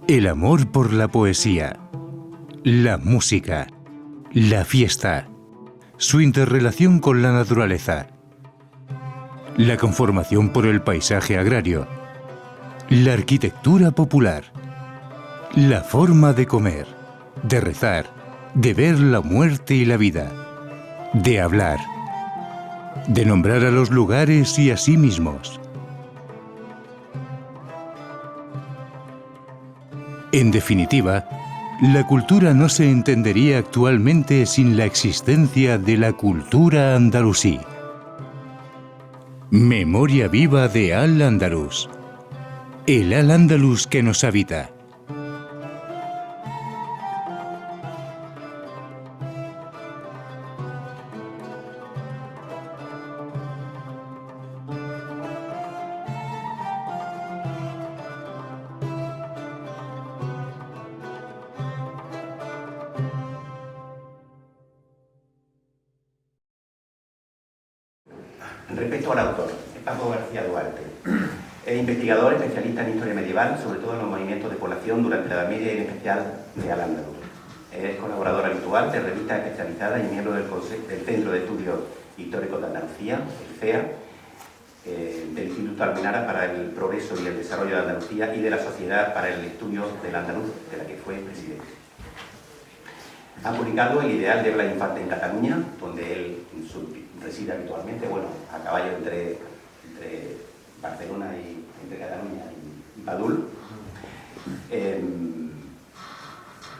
El amor por la poesía, la música, la fiesta, su interrelación con la naturaleza, la conformación por el paisaje agrario, la arquitectura popular, la forma de comer, de rezar, de ver la muerte y la vida, de hablar, de nombrar a los lugares y a sí mismos. En definitiva, la cultura no se entendería actualmente sin la existencia de la cultura andalusí. Memoria viva de Al-Ándalus. El Al-Ándalus que nos habita. Respecto al autor, Paco García Duarte, es investigador especialista en historia medieval, sobre todo en los movimientos de población durante la Edad Media y en especial de Al-Ándalus. Es colaborador habitual de revistas especializadas y miembro del Centro de Estudios Históricos de Andalucía, el CEA, del Instituto Almenara para el Progreso y el Desarrollo de Andalucía y de la Sociedad para el Estudio del Andaluz, de la que fue presidente. Ha publicado El ideal de Blas Infante en Cataluña, donde él reside habitualmente, bueno, a caballo entre Barcelona y entre Cataluña y Padul.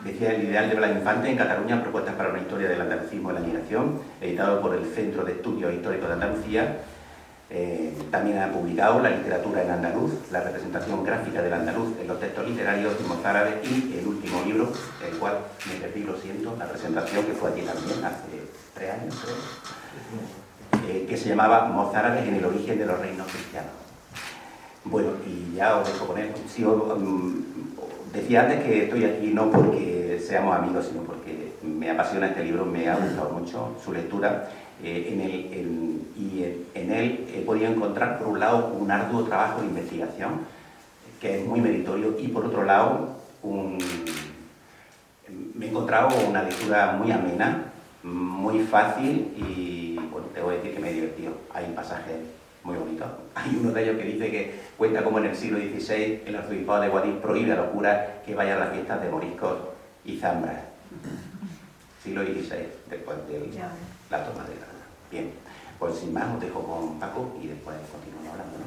Decía El ideal de Blas Infante en Cataluña, propuestas para una historia del andalucismo y la migración, editado por el Centro de Estudios Históricos de Andalucía. También ha publicado La literatura en andaluz, la representación gráfica del andaluz en los textos literarios y mozárabes, y el último libro, el cual me perdí, lo siento, la presentación que fue aquí también hace 3 años, creo, que se llamaba Mozárabes en el origen de los reinos cristianos. Bueno, y ya os dejo poner, decía antes que estoy aquí no porque seamos amigos, sino porque me apasiona este libro, me ha gustado mucho su lectura. En él he podido encontrar, por un lado, un arduo trabajo de investigación, que es muy meritorio, y por otro lado, me he encontrado una lectura muy amena, muy fácil y, bueno, te voy a decir que me he divertido. Hay pasajes muy bonitos. Hay uno de ellos que dice que cuenta como en el siglo XVI el arzobispado de Guadix prohíbe a los curas que vayan a las fiestas de moriscos y zambras. Siglo XVI, después de la toma de Granada. Bien, pues sin más os dejo con Paco y después continuamos hablando, ¿no?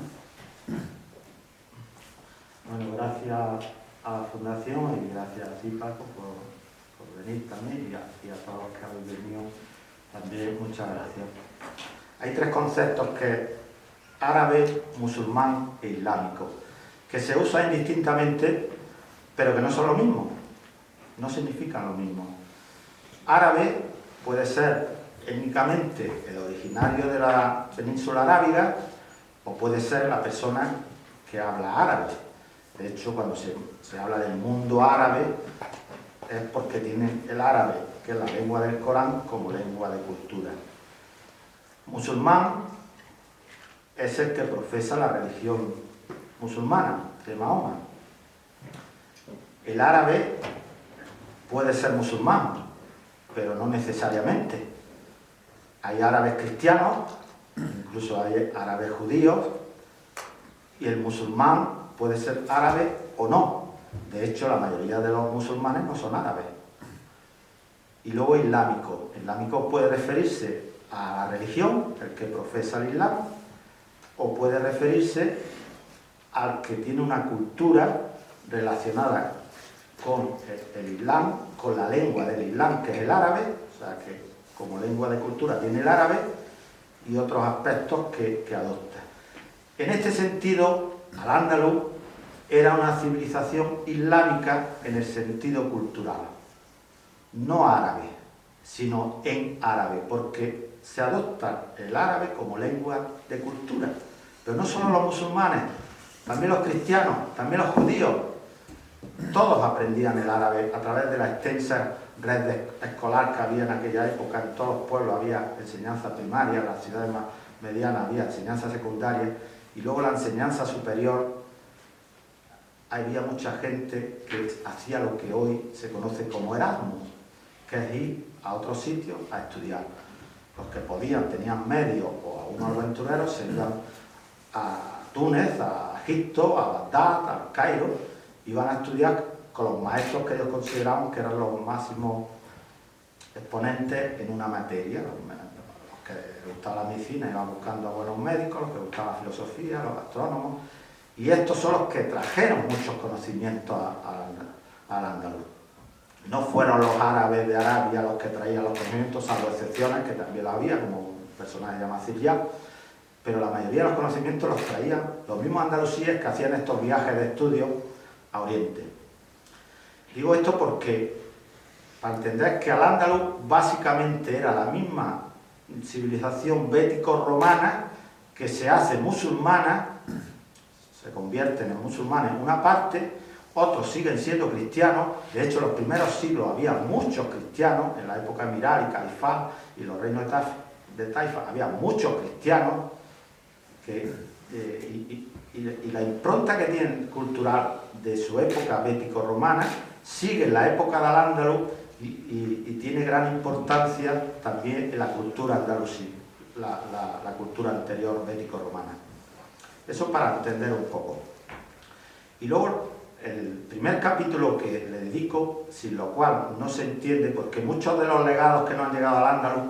Bueno, gracias a la Fundación y gracias a ti, Paco, por venir también, y a todos los que habéis venido también, muchas gracias. Hay 3 conceptos que árabe, musulmán e islámico, que se usan indistintamente, pero que no son lo mismo, no significan lo mismo. Árabe puede ser étnicamente el originario de la península arábiga, o puede ser la persona que habla árabe. De hecho, cuando se habla del mundo árabe, es porque tienen el árabe, que es la lengua del Corán, como lengua de cultura. Musulmán es el que profesa la religión musulmana de Mahoma. El árabe puede ser musulmán, pero no necesariamente. Hay árabes cristianos, incluso hay árabes judíos, y el musulmán puede ser árabe o no. De hecho, la mayoría de los musulmanes no son árabes. Y luego islámico. Islámico puede referirse a la religión, el que profesa el Islam, o puede referirse al que tiene una cultura relacionada con el Islam, con la lengua del Islam, que es el árabe, o sea que como lengua de cultura tiene el árabe, y otros aspectos que adopta. En este sentido, Al-Ándalus era una civilización islámica en el sentido cultural, no árabe, sino en árabe, porque se adopta el árabe como lengua de cultura. Pero no solo los musulmanes, también los cristianos, también los judíos, todos aprendían el árabe a través de la extensa red escolar que había en aquella época. En todos los pueblos había enseñanza primaria, en las ciudades más medianas había enseñanza secundaria, y luego la enseñanza superior había mucha gente que hacía lo que hoy se conoce como Erasmus, que es ir a otros sitios a estudiar. Los que podían, tenían medios, o algunos aventureros se iban a Túnez, a Egipto, a Bagdad, al Cairo, iban a estudiar con los maestros que ellos consideraban que eran los máximos exponentes en una materia. Los que les gustaba la medicina iban buscando a buenos médicos, los que les gustaba la filosofía, los astrónomos, y estos son los que trajeron muchos conocimientos al andaluz. No fueron los árabes de Arabia los que traían los conocimientos, salvo excepciones que también lo había, como un personaje llamado Ziryab, pero la mayoría de los conocimientos los traían los mismos andalusíes que hacían estos viajes de estudio a Oriente. Digo esto porque, para entender que al-Ándalus básicamente era la misma civilización bético-romana que se hace musulmana, se convierten en musulmanes en una parte, otros siguen siendo cristianos. De hecho, en los primeros siglos había muchos cristianos, en la época emiral y califal y los reinos de Taifa había muchos cristianos, y la impronta que tienen cultural de su época bético-romana sigue en la época del Al-Ándalus y tiene gran importancia también en la cultura andalusí, la cultura anterior bético-romana. Eso para entender un poco. Y luego el primer capítulo que le dedico, sin lo cual no se entiende, porque muchos de los legados que no han llegado al Ándalus,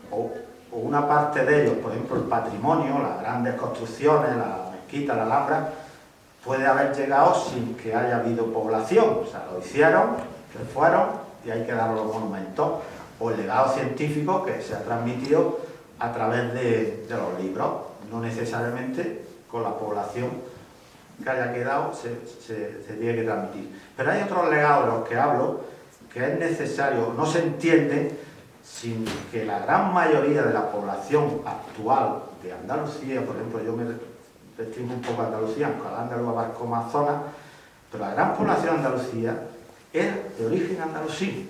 o una parte de ellos, por ejemplo el patrimonio, las grandes construcciones, la mezquita, la Alhambra, puede haber llegado sin que haya habido población. O sea, lo hicieron, se fueron y hay que dar los monumentos. O el legado científico que se ha transmitido a través de los libros, no necesariamente con la población que haya quedado se tiene que transmitir. Pero hay otros legados de los que hablo que es necesario, no se entiende sin que la gran mayoría de la población actual de Andalucía, por ejemplo, yo me restringo un poco a Andalucía, aunque Al-Ándalus abarcó más zonas, pero la gran población de Andalucía es de origen andalusí.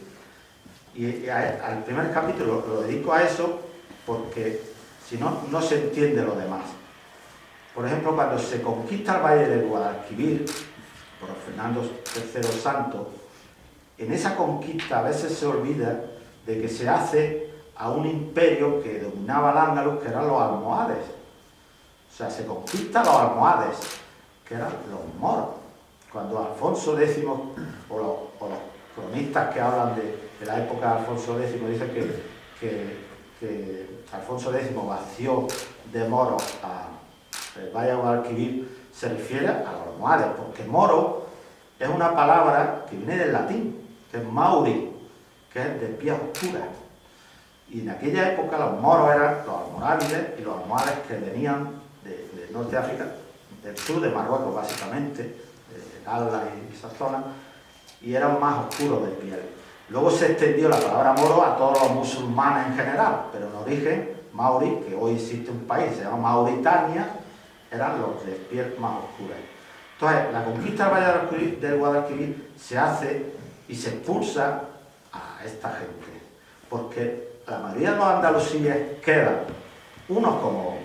Y al primer capítulo lo dedico a eso porque si no, no se entiende lo demás. Por ejemplo, cuando se conquista el Valle del Guadalquivir por Fernando III el Santo, en esa conquista a veces se olvida de que se hace a un imperio que dominaba al Ándalus, que eran los almohades. O sea, se conquista a los almohades, que eran los moros. Cuando Alfonso X, o los cronistas que hablan de la época de Alfonso X, dicen que Alfonso X vació de moros el Valle del Guadalquivir, se refiere a los almohades, porque moro es una palabra que viene del latín, que es mauri, que es de pies oscuras. Y en aquella época los moros eran los almorávides y los almohades que venían del norte de África, del sur de Marruecos básicamente, de Gala y esa zona, y eran más oscuros de piel. Luego se extendió la palabra moro a todos los musulmanes en general, pero en origen, mauri, que hoy existe un país, se llama Mauritania, eran los de piel más oscura. Entonces, la conquista del Valle del Guadalquivir se hace y se expulsa a esta gente, porque la mayoría de los andalusíes quedan, unos como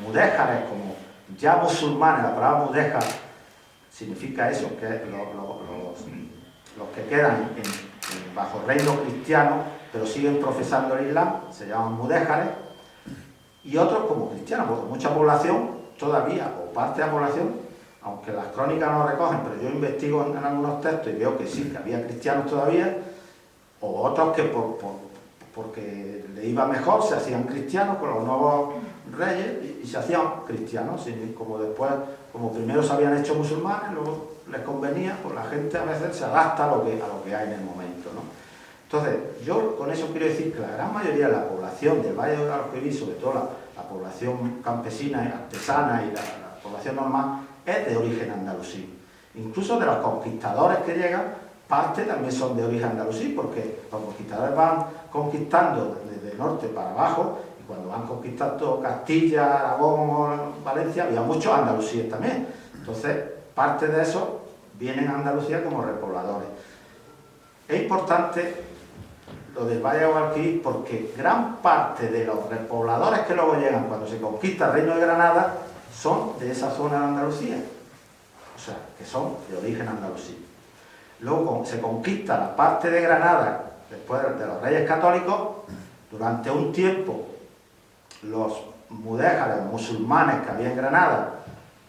mudéjares, como ya musulmanes. La palabra mudéjar significa eso, que los que quedan bajo reino cristiano, pero siguen profesando el Islam, se llaman mudéjares, y otros como cristianos, porque mucha población todavía, o parte de la población, aunque las crónicas no lo recogen, pero yo investigo en algunos textos y veo que sí, que había cristianos todavía, o otros que porque le iba mejor se hacían cristianos con los nuevos reyes y se hacían cristianos, como después, como primero se habían hecho musulmanes, luego les convenía, pues la gente a veces se adapta a lo que hay en el momento, ¿no? Entonces, yo con eso quiero decir que la gran mayoría de la población del Valle del Guadalquivir, sobre todo la población campesina y artesana y la población normal, es de origen andalusí. Incluso de los conquistadores que llegan, parte también son de origen andalusí, porque los conquistadores van conquistando desde el norte para abajo, y cuando van conquistando Castilla, Aragón, Valencia, había muchos andalusíes también. Entonces, parte de eso vienen a Andalucía como repobladores. Es importante lo del Valle del Guadalquivir porque gran parte de los repobladores que luego llegan cuando se conquista el Reino de Granada son de esa zona de Andalucía. o sea, que son de origen andalusí. Luego se conquista la parte de Granada, después de los Reyes Católicos. Durante un tiempo, los mudéjares, los musulmanes que había en Granada,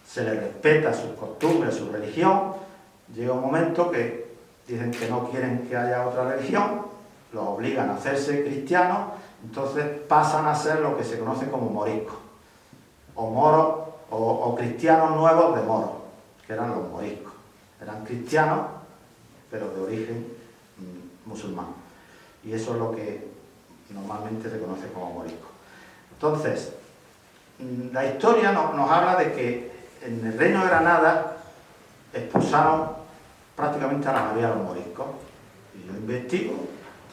se les respeta sus costumbres, su religión. Llega un momento que dicen que no quieren que haya otra religión, los obligan a hacerse cristianos, entonces pasan a ser lo que se conoce como moriscos, o moros, o cristianos nuevos de moros, que eran los moriscos. Eran cristianos, pero de origen musulmán. Y eso es lo que normalmente se conoce como moriscos. Entonces, la historia nos habla de que en el Reino de Granada expulsaron prácticamente a la mayoría de los moriscos. Y yo investigo,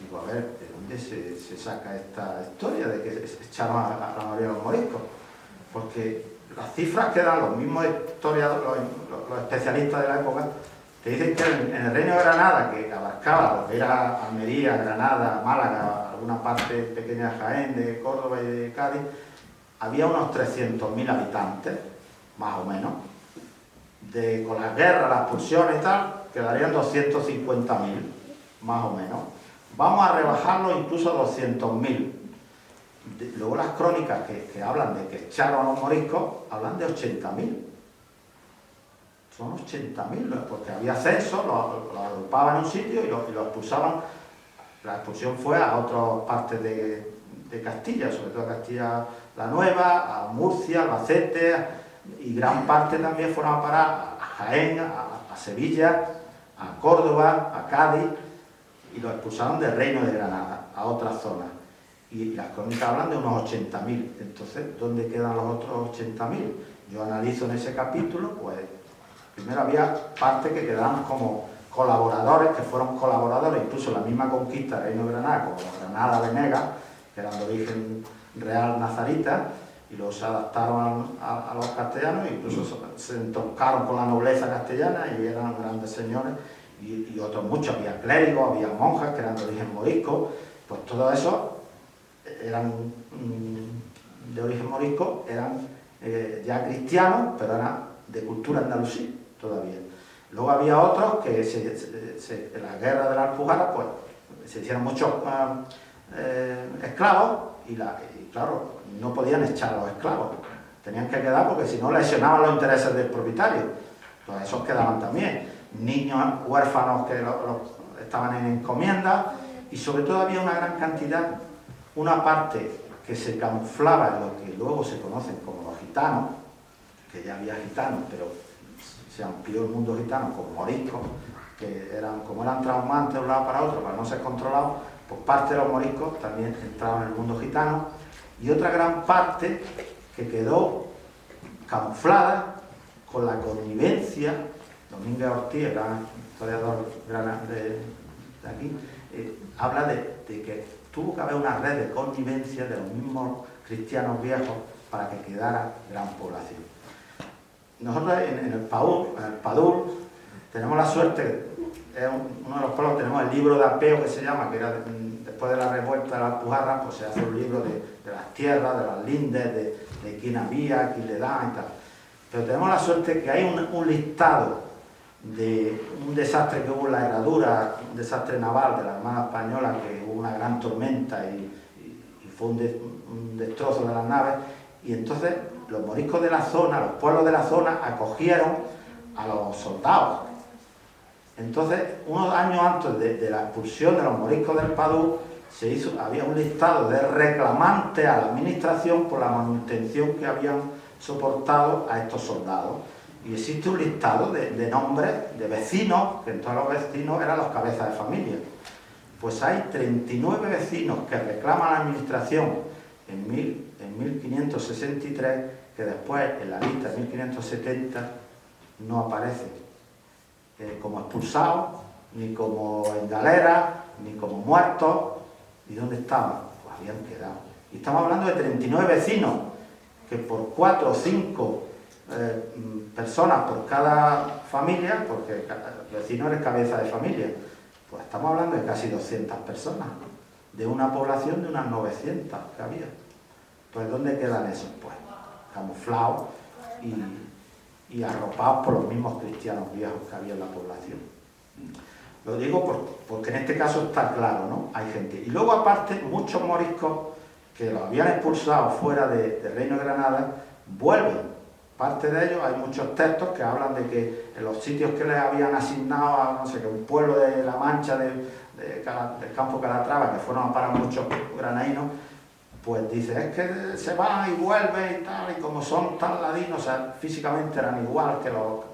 digo, a ver, ¿de dónde se saca esta historia de que echaron a la mayoría de los moriscos? Porque las cifras que dan los mismos historiadores, los especialistas de la época, te dicen que en el Reino de Granada, que abarcaba lo que era Almería, Granada, Málaga, alguna parte pequeña de Jaén, de Córdoba y de Cádiz, había unos 300.000 habitantes, más o menos. Con las guerras, las expulsiones y tal, quedarían 250.000, más o menos. Vamos a rebajarlo incluso a 200.000. Luego las crónicas que hablan de que echaron a los moriscos, hablan de 80.000. Son 80.000, porque había censo, los agrupaban en un sitio y los expulsaban. La expulsión fue a otras partes de Castilla, sobre todo a Castilla la Nueva, a Murcia, Albacete, y gran parte también fueron a parar a Jaén, a Sevilla, a Córdoba, a Cádiz, y los expulsaron del Reino de Granada, a otras zonas. Y las crónicas hablan de unos 80.000. Entonces, ¿dónde quedan los otros 80.000? Yo analizo en ese capítulo, pues, primero había partes que quedaban como colaboradores, que fueron colaboradores, incluso en la misma conquista del Reino de Granada, como los Granada Venegas, que eran de origen real nazarita, y luego se adaptaron a los castellanos, incluso se entroncaron con la nobleza castellana y eran grandes señores, y otros muchos, había clérigos, había monjas que eran de origen morisco, pues todo eso eran de origen morisco, eran ya cristianos, pero eran de cultura andalusí todavía. Luego había otros que en la guerra de la Alpujarra, pues se hicieron muchos esclavos y claro, no podían echar a los esclavos, tenían que quedar porque si no lesionaban los intereses del propietario. Pues esos quedaban también, niños huérfanos que estaban en encomienda, y sobre todo había una gran cantidad, una parte que se camuflaba en lo que luego se conocen como los gitanos, que ya había gitanos, pero se amplió el mundo gitano con moriscos, que como eran traumantes de un lado para otro, para no ser controlados, pues parte de los moriscos también entraban en el mundo gitano, y otra gran parte que quedó camuflada con la connivencia. Domínguez Ortiz, gran historiador de aquí, habla de que tuvo que haber una red de connivencia de los mismos cristianos viejos para que quedara gran población. Nosotros en el Padul, tenemos la suerte, es uno de los pueblos, tenemos el libro de apeo que se llama, que era después de la revuelta de la Alpujarra, pues se hace un libro de las tierras, de las lindes, de quién había, quién le da y tal. Pero tenemos la suerte que hay un listado de un desastre que hubo en la Herradura, un desastre naval de la Armada Española, que hubo una gran tormenta y fue un destrozo de las naves, y entonces los moriscos de la zona, los pueblos de la zona, acogieron a los soldados. Entonces, unos años antes de la expulsión de los moriscos del Padú, había un listado de reclamantes a la administración por la manutención que habían soportado a estos soldados. Y existe un listado de nombres de vecinos, que en todos los vecinos eran los cabezas de familia. Pues hay 39 vecinos que reclaman a la administración en 1563, que después en la lista de 1570 no aparecen como expulsados, ni como en galera, ni como muertos. ¿Y dónde estaban? Pues habían quedado. Y estamos hablando de 39 vecinos, que por 4 o 5 personas por cada familia, porque el vecino es cabeza de familia, pues estamos hablando de casi 200 personas, de una población de unas 900 que había. Pues ¿dónde quedan esos? Pues camuflados y arropados por los mismos cristianos viejos que había en la población. Lo digo porque en este caso está claro, ¿no? Hay gente. Y luego aparte, muchos moriscos que los habían expulsado fuera del Reino de Granada, vuelven. Parte de ellos, hay muchos textos que hablan de que en los sitios que les habían asignado a, no sé, que un pueblo de La Mancha, del campo Calatrava, que fueron a parar muchos granadinos, pues dice, es que se va y vuelve y tal, y como son tan ladinos, o sea, físicamente eran igual que los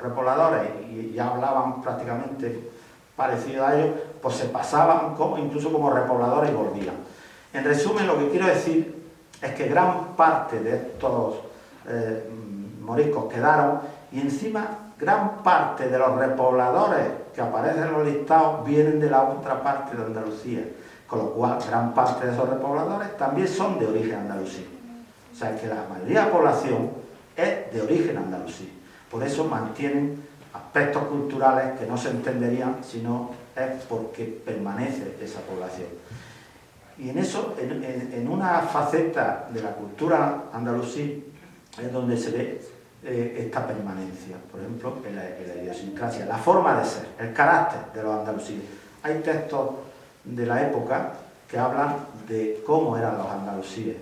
repobladores y ya hablaban prácticamente parecido a ellos, pues se pasaban incluso como repobladores y volvían. En resumen, lo que quiero decir es que gran parte de estos moriscos quedaron, y encima gran parte de los repobladores que aparecen en los listados vienen de la otra parte de Andalucía, con lo cual gran parte de esos repobladores también son de origen andalusí. O sea que la mayoría de la población es de origen andalusí. Por eso mantienen aspectos culturales que no se entenderían si no es porque permanece esa población. Y en eso, en una faceta de la cultura andalusí, es donde se ve esta permanencia, por ejemplo, en la idiosincrasia, la forma de ser, el carácter de los andalusíes. Hay textos de la época que hablan de cómo eran los andalusíes.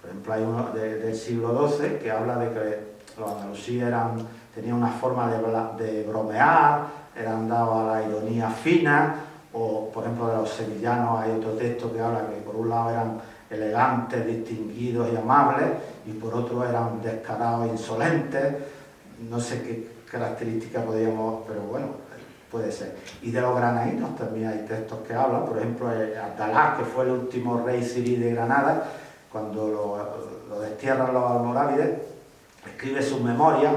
Por ejemplo, hay uno del siglo XII que habla de que los andalusíes tenían una forma de bromear, eran dados a la ironía fina, o por ejemplo de los sevillanos hay otro texto que habla que por un lado eran elegantes, distinguidos y amables, y por otro eran descarados e insolentes. No sé qué características podríamos, pero bueno, puede ser. Y de los granadinos también hay textos que hablan, por ejemplo, Abdalá, que fue el último rey sirí de Granada, cuando lo destierran los almorávides, escribe sus memorias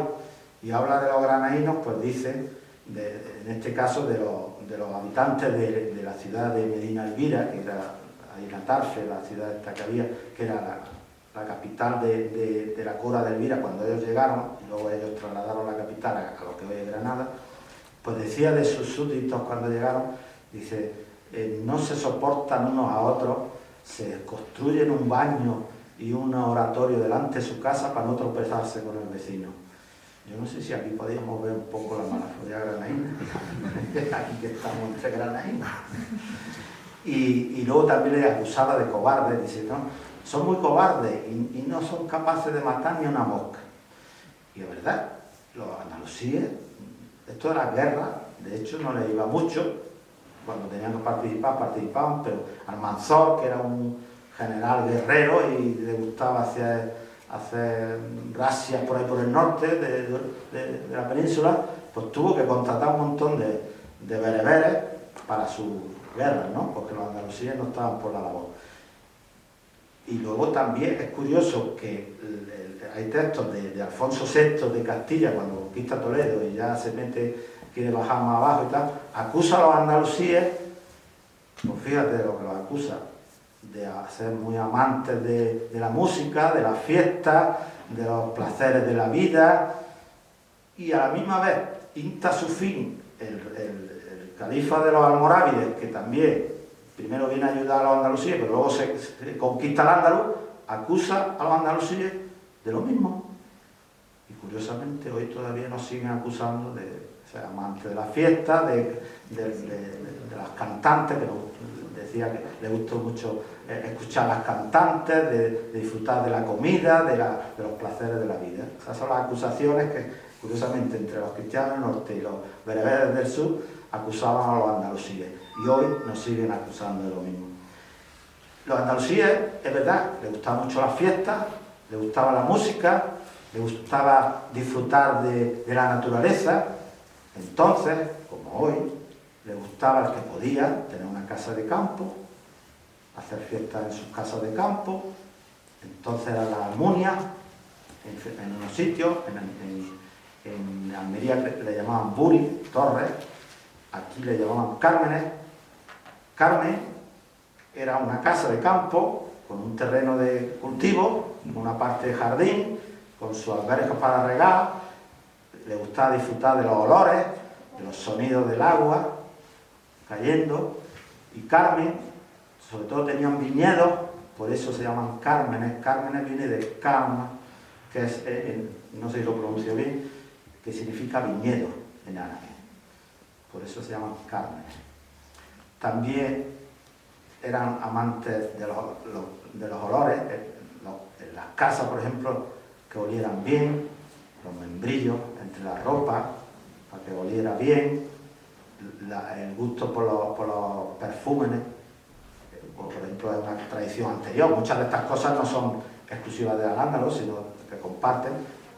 y habla de los granadinos, pues dice, en este caso, de los habitantes de la ciudad de Medina Elvira, que era ahí la Tarfe, la ciudad esta que había, que era la capital de la Cora de Elvira cuando ellos llegaron, y luego ellos trasladaron la capital a lo que hoy es Granada. Pues decía de sus súbditos cuando llegaron, dice, no se soportan unos a otros, se construyen un baño y un oratorio delante de su casa para no tropezarse con el vecino. Yo no sé si aquí podíamos ver un poco la malaforía granadina, aquí que estamos entre granadinos. Y luego también le acusaba de cobardes, dice, no, son muy cobardes y no son capaces de matar ni una mosca. Y es verdad, los andalusíes, esto de las guerras, de hecho no les iba mucho, cuando tenían que participar, participaban, pero Almanzor, que era un general guerrero y le gustaba hacer razias por ahí por el norte de la península, pues tuvo que contratar un montón de bereberes para sus guerras, ¿no? Porque los andalusíes no estaban por la labor. Y luego también es curioso que hay textos de Alfonso VI de Castilla, cuando conquista Toledo y ya se quiere bajar más abajo y tal, acusa a los andalusíes, pues fíjate lo que los acusa, de ser muy amantes de la música, de las fiestas, de los placeres de la vida, y a la misma vez insta su fin el califa de los almorávides, que también primero viene a ayudar a los andalusíes, pero luego se conquista el Andaluz, acusa a los andalusíes de lo mismo. Y curiosamente hoy todavía nos siguen acusando de ser amantes de la fiesta, de las cantantes, que decía que le gustó mucho escuchar a las cantantes, de disfrutar de la comida, de los placeres de la vida. Esas son las acusaciones que, curiosamente, entre los cristianos del norte y los bereberes del sur, acusaban a los andalusíes. Y hoy nos siguen acusando de lo mismo. Los andalusíes, es verdad, les gustaba mucho las fiestas, les gustaba la música, les gustaba disfrutar de la naturaleza. Entonces, como hoy, les gustaba el que podía tener una casa de campo, hacer fiestas en sus casas de campo. Entonces era la Almunia, en unos sitios, en Almería le llamaban Buri, Torres, aquí le llamaban Cármenes. Carmen era una casa de campo con un terreno de cultivo, una parte de jardín, con sus albercas para regar. Le gustaba disfrutar de los olores, de los sonidos del agua cayendo. Y Carmen, sobre todo tenían viñedos, por eso se llaman Cármenes. Cármenes viene de Carma, que es, no sé si lo pronuncio bien, que significa viñedo en árabe. Por eso se llaman Cármenes. También eran amantes de los olores, en las casas, por ejemplo, que olieran bien, los membrillos entre la ropa, para que oliera bien, el gusto por los perfumes, por ejemplo, es una tradición anterior. Muchas de estas cosas no son exclusivas de Al-Ándalus, sino que comparten.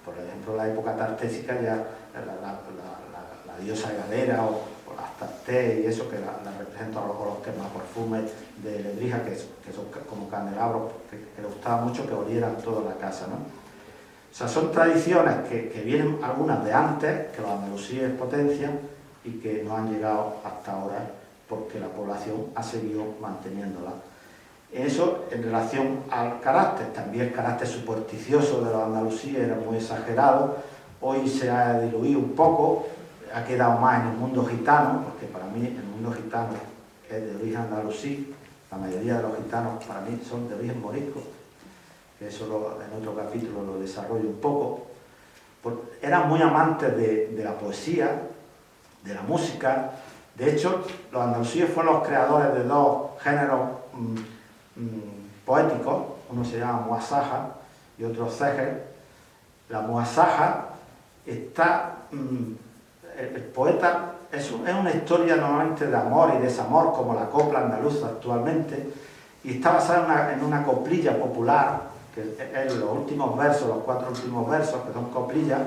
Por ejemplo, en la época tartésica ya la diosa Galera o las Tartés y eso, que la representan los quemaperfumes de Lebrija, que son como candelabros, que le gustaba mucho que olieran toda la casa, ¿no? O sea, son tradiciones que vienen algunas de antes, que los andalusíes potencian y que no han llegado hasta ahora porque la población ha seguido manteniéndola. Eso en relación al carácter, también el carácter supersticioso de los andalusíes era muy exagerado, hoy se ha diluido un poco, ha quedado más en el mundo gitano, porque para mí el mundo gitano es de origen andalusí, la mayoría de los gitanos para mí son de origen morisco, que eso en otro capítulo lo desarrollo un poco. Eran muy amantes de la poesía, de la música. De hecho, los andalusíes fueron los creadores de dos géneros poéticos, uno se llama muasaja y otro cejer. La muasaja está, el poeta es una historia normalmente de amor y desamor, como la copla andaluza actualmente, y está basada en una coplilla popular, que es los últimos versos, los 4 últimos versos, que son coplillas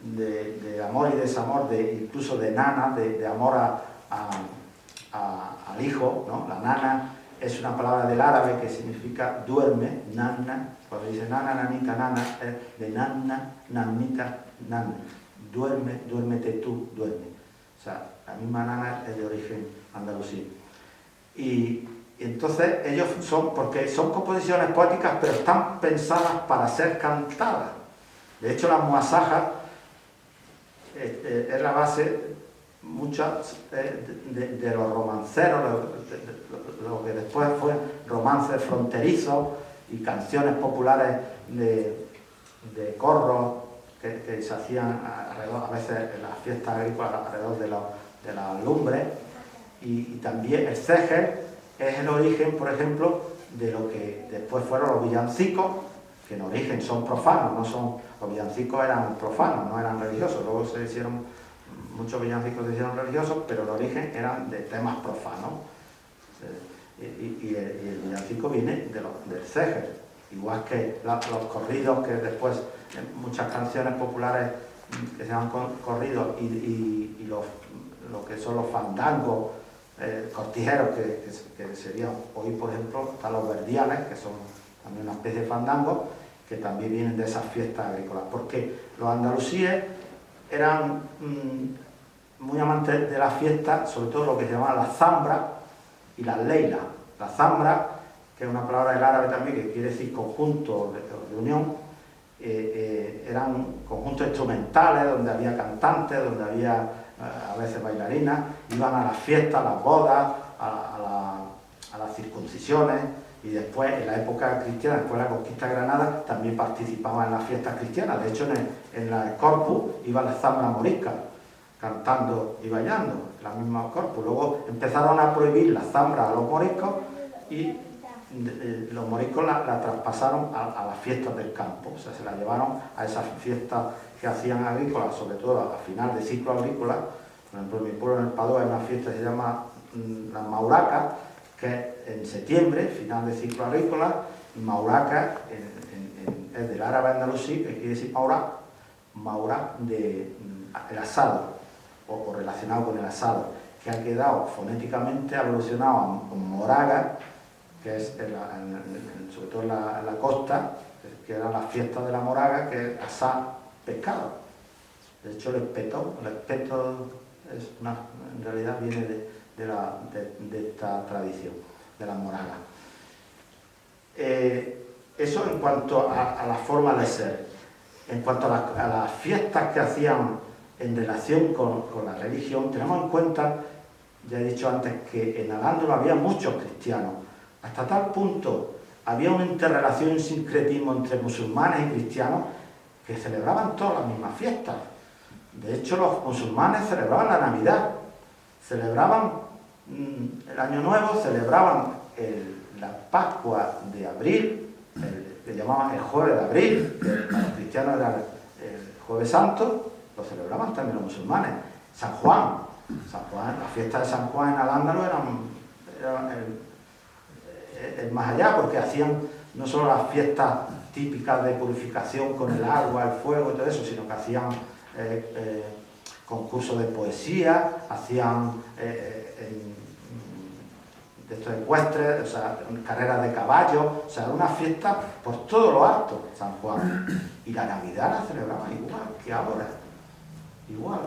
de amor y desamor, incluso de nana, de amor al hijo, ¿no? La nana es una palabra del árabe que significa duerme, nana, cuando dice nana, nanita, nana, es de nana, nanita, nana, duerme, duérmete tú, duerme. O sea, la misma nana es de origen andalusí. Y entonces ellos porque son composiciones poéticas, pero están pensadas para ser cantadas. De hecho, la muasaja es la base muchas de los romanceros, lo que después fue romances fronterizos y canciones populares de corros que se hacían alrededor, a veces en las fiestas agrícolas alrededor de las lumbres, y también el cejer es el origen, por ejemplo, de lo que después fueron los villancicos, que en origen son profanos, los villancicos eran profanos, no eran religiosos, luego se hicieron, muchos villancicos se hicieron religiosos, pero el origen eran de temas profanos, y el villancico viene del cejer, igual que los corridos, que después muchas canciones populares que se llaman corridos, y lo que son los fandangos, cortijeros, que serían, hoy por ejemplo están los verdiales, que son también una especie de fandango, que también vienen de esas fiestas agrícolas, porque los andalusíes eran muy amantes de las fiestas, sobre todo lo que se llamaban las zambras y las leilas. La zambra, que es una palabra del árabe también, que quiere decir conjunto de unión, eran conjuntos instrumentales donde había cantantes, donde había a veces bailarinas, iban a las fiestas, a las bodas, a las circuncisiones, y después, en la época cristiana, después de la conquista de Granada, también participaban en las fiestas cristianas. De hecho, en la Corpus iban las zambras moriscas, cantando y bailando, la misma Corpus. Luego empezaron a prohibir las zambras a los moriscos y los moriscos la traspasaron a las fiestas del campo, o sea, se la llevaron a esas fiestas que hacían agrícolas, sobre todo a final de ciclo agrícola. Por ejemplo, en mi pueblo, en el Padua, hay una fiesta que se llama las Mauracas, que es en septiembre, final de ciclo agrícola, y Mauraca es del árabe andalusí, que quiere decir maura el asado, o relacionado con el asado, que ha quedado fonéticamente evolucionado con moraga, que es sobre todo en la costa, que eran las fiestas de la moraga, que es asar pescado. De hecho, el espeto en realidad viene de esta tradición, de la moraga. Eso en cuanto a la forma de ser. En cuanto a las fiestas que hacían en relación con la religión, tenemos en cuenta, ya he dicho antes, que en Al-Ándalus había muchos cristianos. Hasta tal punto había una interrelación, un sincretismo entre musulmanes y cristianos, que celebraban todas las mismas fiestas. De hecho, los musulmanes celebraban la Navidad, celebraban el Año Nuevo, celebraban la Pascua de abril, que llamaban el Jueves de Abril, para los cristianos era el Jueves Santo, lo celebraban también los musulmanes. San Juan, la fiesta de San Juan en Al-Ándalus era el más allá, porque hacían no solo las fiestas típicas de purificación con el agua, el fuego y todo eso, sino que hacían concursos de poesía, hacían de estos ecuestres, o sea, carreras de caballos, o sea, una fiesta por todo lo alto, San Juan. Y la Navidad la celebraban igual que ahora, igual.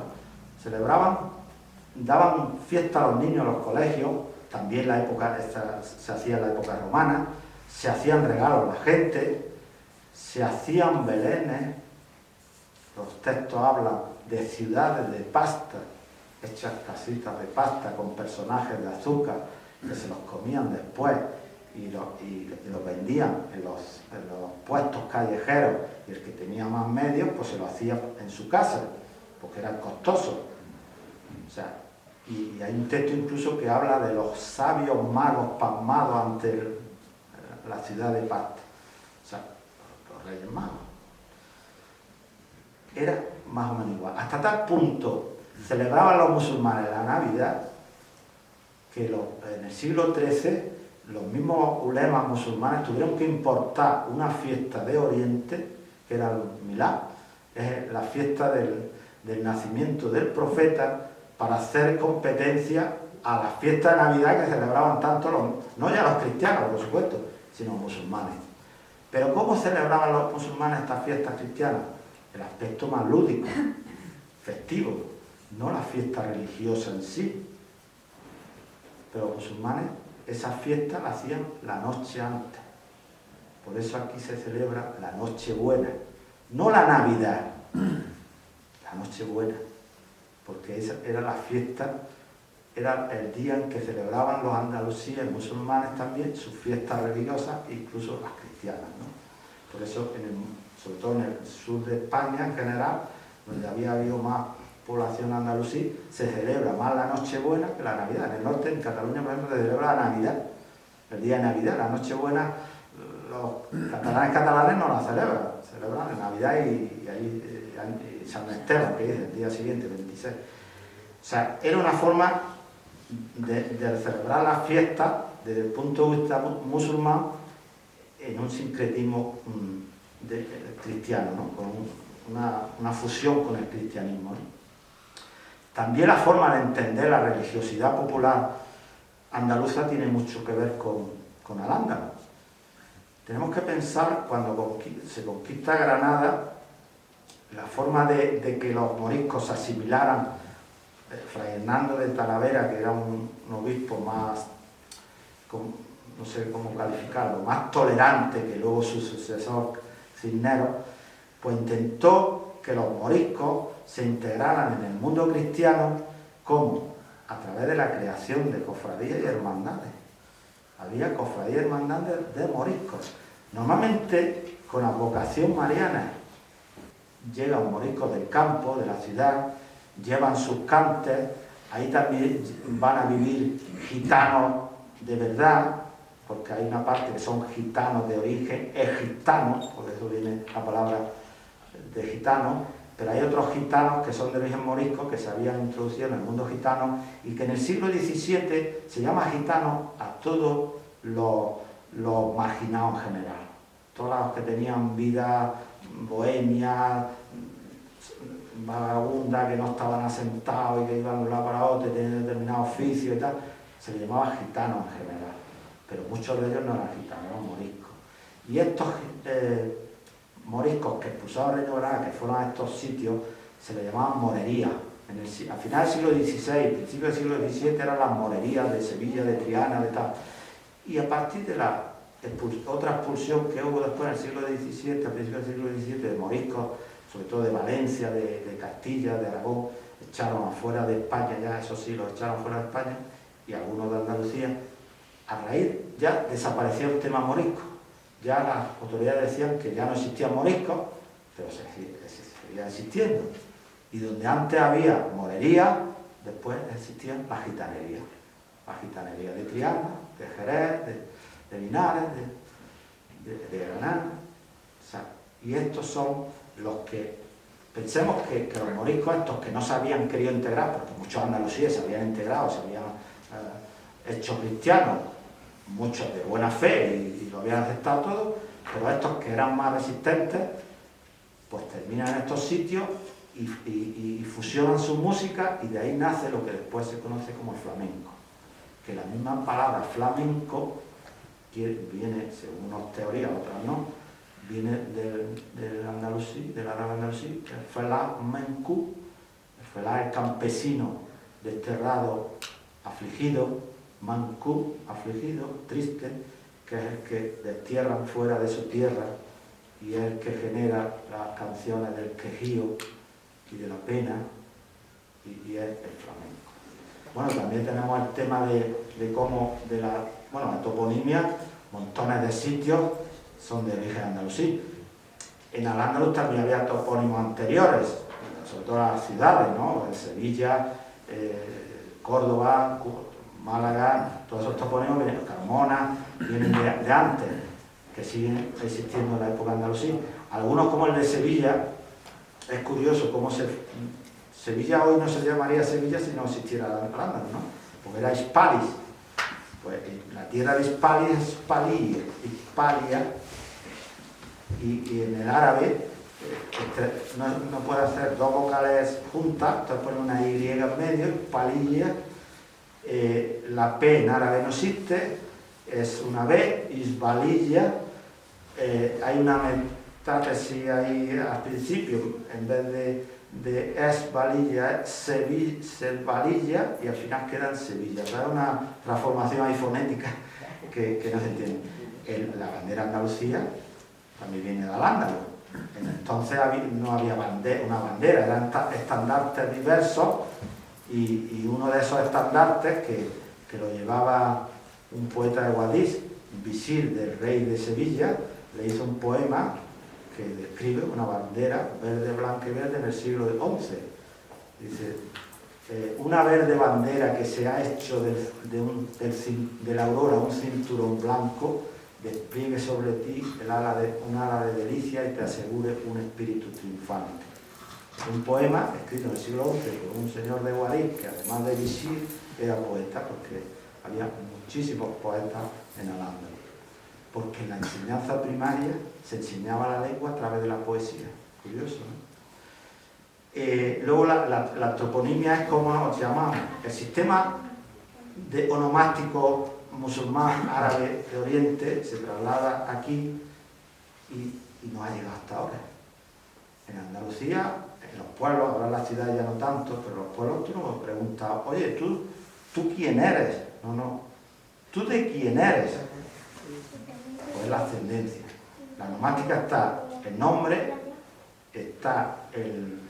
Celebraban, daban fiesta a los niños en los colegios, también la época, se hacía en la época romana, se hacían regalos a la gente, se hacían belenes, los textos hablan de ciudades de pasta, hechas casitas de pasta con personajes de azúcar que se los comían después y los vendían en los puestos callejeros, y el que tenía más medios pues se lo hacía en su casa, porque eran costosos. O sea, y hay un texto incluso que habla de los sabios magos pasmados ante la ciudad de pasta. O sea, los reyes magos. Era más o menos igual. Hasta tal punto celebraban los musulmanes la Navidad que en el siglo XIII los mismos ulemas musulmanes tuvieron que importar una fiesta de Oriente, que era el Milad, es la fiesta del nacimiento del profeta, para hacer competencia a la fiesta de Navidad que celebraban tanto no ya los cristianos, por supuesto, sino los musulmanes. Pero ¿cómo celebraban los musulmanes estas fiestas cristianas? El aspecto más lúdico, festivo, no la fiesta religiosa en sí. Pero los musulmanes esa fiesta la hacían la noche antes. Por eso aquí se celebra la Nochebuena, no la Navidad, la Nochebuena, porque esa era la fiesta, era el día en que celebraban los andalusíes musulmanes también sus fiestas religiosas, incluso las cristianas, ¿no? Por eso, sobre todo en el sur de España en general, donde había habido más población andalusí, se celebra más la Nochebuena que la Navidad. En el norte, en Cataluña, por ejemplo, se celebra la Navidad, el día de Navidad. La Nochebuena, los catalanes no la celebran, celebran en Navidad y San Esteban, que es el día siguiente, 26. O sea, era una forma de celebrar la fiesta desde el punto de vista musulmán en un sincretismo cristiano, ¿no? Con una fusión con el cristianismo, ¿no? También la forma de entender la religiosidad popular andaluza tiene mucho que ver con Al-Ándalus. Tenemos que pensar, cuando se conquista Granada, la forma de que los moriscos se asimilaran. Fray Hernando de Talavera, que era un obispo más, no sé cómo calificarlo, más tolerante que luego su sucesor Cisneros, pues intentó que los moriscos se integraran en el mundo cristiano, como a través de la creación de cofradías y hermandades. Había cofradías y hermandades de moriscos, normalmente con advocación mariana. Llegan moriscos del campo, de la ciudad, llevan sus cantes, ahí también van a vivir gitanos de verdad, porque hay una parte que son gitanos de origen, egiptanos, por eso viene la palabra de gitano, pero hay otros gitanos que son de origen morisco, que se habían introducido en el mundo gitano, y que en el siglo XVII se llama gitano a todos los marginados en general, todos los que tenían vida bohemia, vagabunda, que no estaban asentados y que iban de un lado para otro y tenían determinado oficio y tal, se les llamaba gitanos en general, pero muchos de ellos no eran gitanos, eran moriscos. Y estos moriscos que expulsaron al Reino de Granada, que fueron a estos sitios, se les llamaban morerías. Al final del siglo XVI, principio del siglo XVII, eran las morerías de Sevilla, de Triana, de tal. Y a partir de la otra expulsión que hubo después en el siglo XVII, al principio del siglo XVII, de moriscos, sobre todo de Valencia, de Castilla, de Aragón, echaron afuera de España, ya eso sí, los echaron fuera de España, y algunos de Andalucía. A raíz ya desapareció el tema morisco. Ya las autoridades decían que ya no existían moriscos, pero seguía existiendo. Y donde antes había morería, después existía la gitanería de Triana, de Jerez, de Linares, de Granada. O sea, y estos son los que, pensemos que los moriscos estos que no se habían querido integrar, porque muchos andalusíes se habían integrado, se habían hecho cristianos, muchos de buena fe y lo habían aceptado todo, pero estos que eran más resistentes, pues terminan en estos sitios y fusionan su música, y de ahí nace lo que después se conoce como el flamenco. Que la misma palabra flamenco viene, según unas teorías, otras no, viene del andalusí, del árabe andalusí, el flamenco. El felá es campesino, desterrado, afligido, mancú, afligido, triste, que es el que destierran fuera de su tierra y es el que genera las canciones del quejío y de la pena, y es el flamenco. Bueno, también tenemos el tema de cómo, la toponimia, montones de sitios son de origen andalusí. En Al-Ándalus también había topónimos anteriores, sobre todo las ciudades, ¿no? Sevilla, Córdoba, Málaga, todos esos topónimos vienen, Carmona, vienen de antes, que siguen existiendo en la época andalusí. Algunos, como el de Sevilla, es curioso cómo Sevilla hoy no se llamaría Sevilla si no existiera Al-Ándalus, ¿no? Porque era Hispalis. Pues la tierra de Hispalis es Hispalia, y en el árabe no puede hacer dos vocales juntas, entonces ponen una Y en medio, Hispalia. La P en árabe no existe, es una B, Isbalilla. Hay una metátesis ahí al principio, en vez de Esbalilla, es Selvalilla, y al final queda en Sevilla. O sea, es una transformación ahí fonética que no se entiende. La bandera Andalucía también viene de Al-Ándalus. Entonces no había una bandera, eran estandartes diversos, y uno de esos estandartes que lo llevaba un poeta de Guadix, visir del rey de Sevilla, le hizo un poema que describe una bandera verde, blanca y verde en el siglo XI. Dice, una verde bandera que se ha hecho de la aurora un cinturón blanco, despliegue sobre ti un ala de delicia y te asegure un espíritu triunfante. Un poema escrito en el siglo XI por un señor de Guadix, que además de visir era poeta, porque había muchísimos poetas en Al-Ándalus. Porque en la enseñanza primaria se enseñaba la lengua a través de la poesía. Curioso, ¿no? Luego la toponimia es como nos llamamos. El sistema de onomástico musulmán árabe de Oriente se traslada aquí y no ha llegado hasta ahora. En Andalucía, en los pueblos, ahora en las ciudades ya no tanto, pero en los pueblos tú no preguntas, oye, ¿tú quién eres? No. ¿Tú de quién eres? Pues la ascendencia. La nomática está el nombre, está el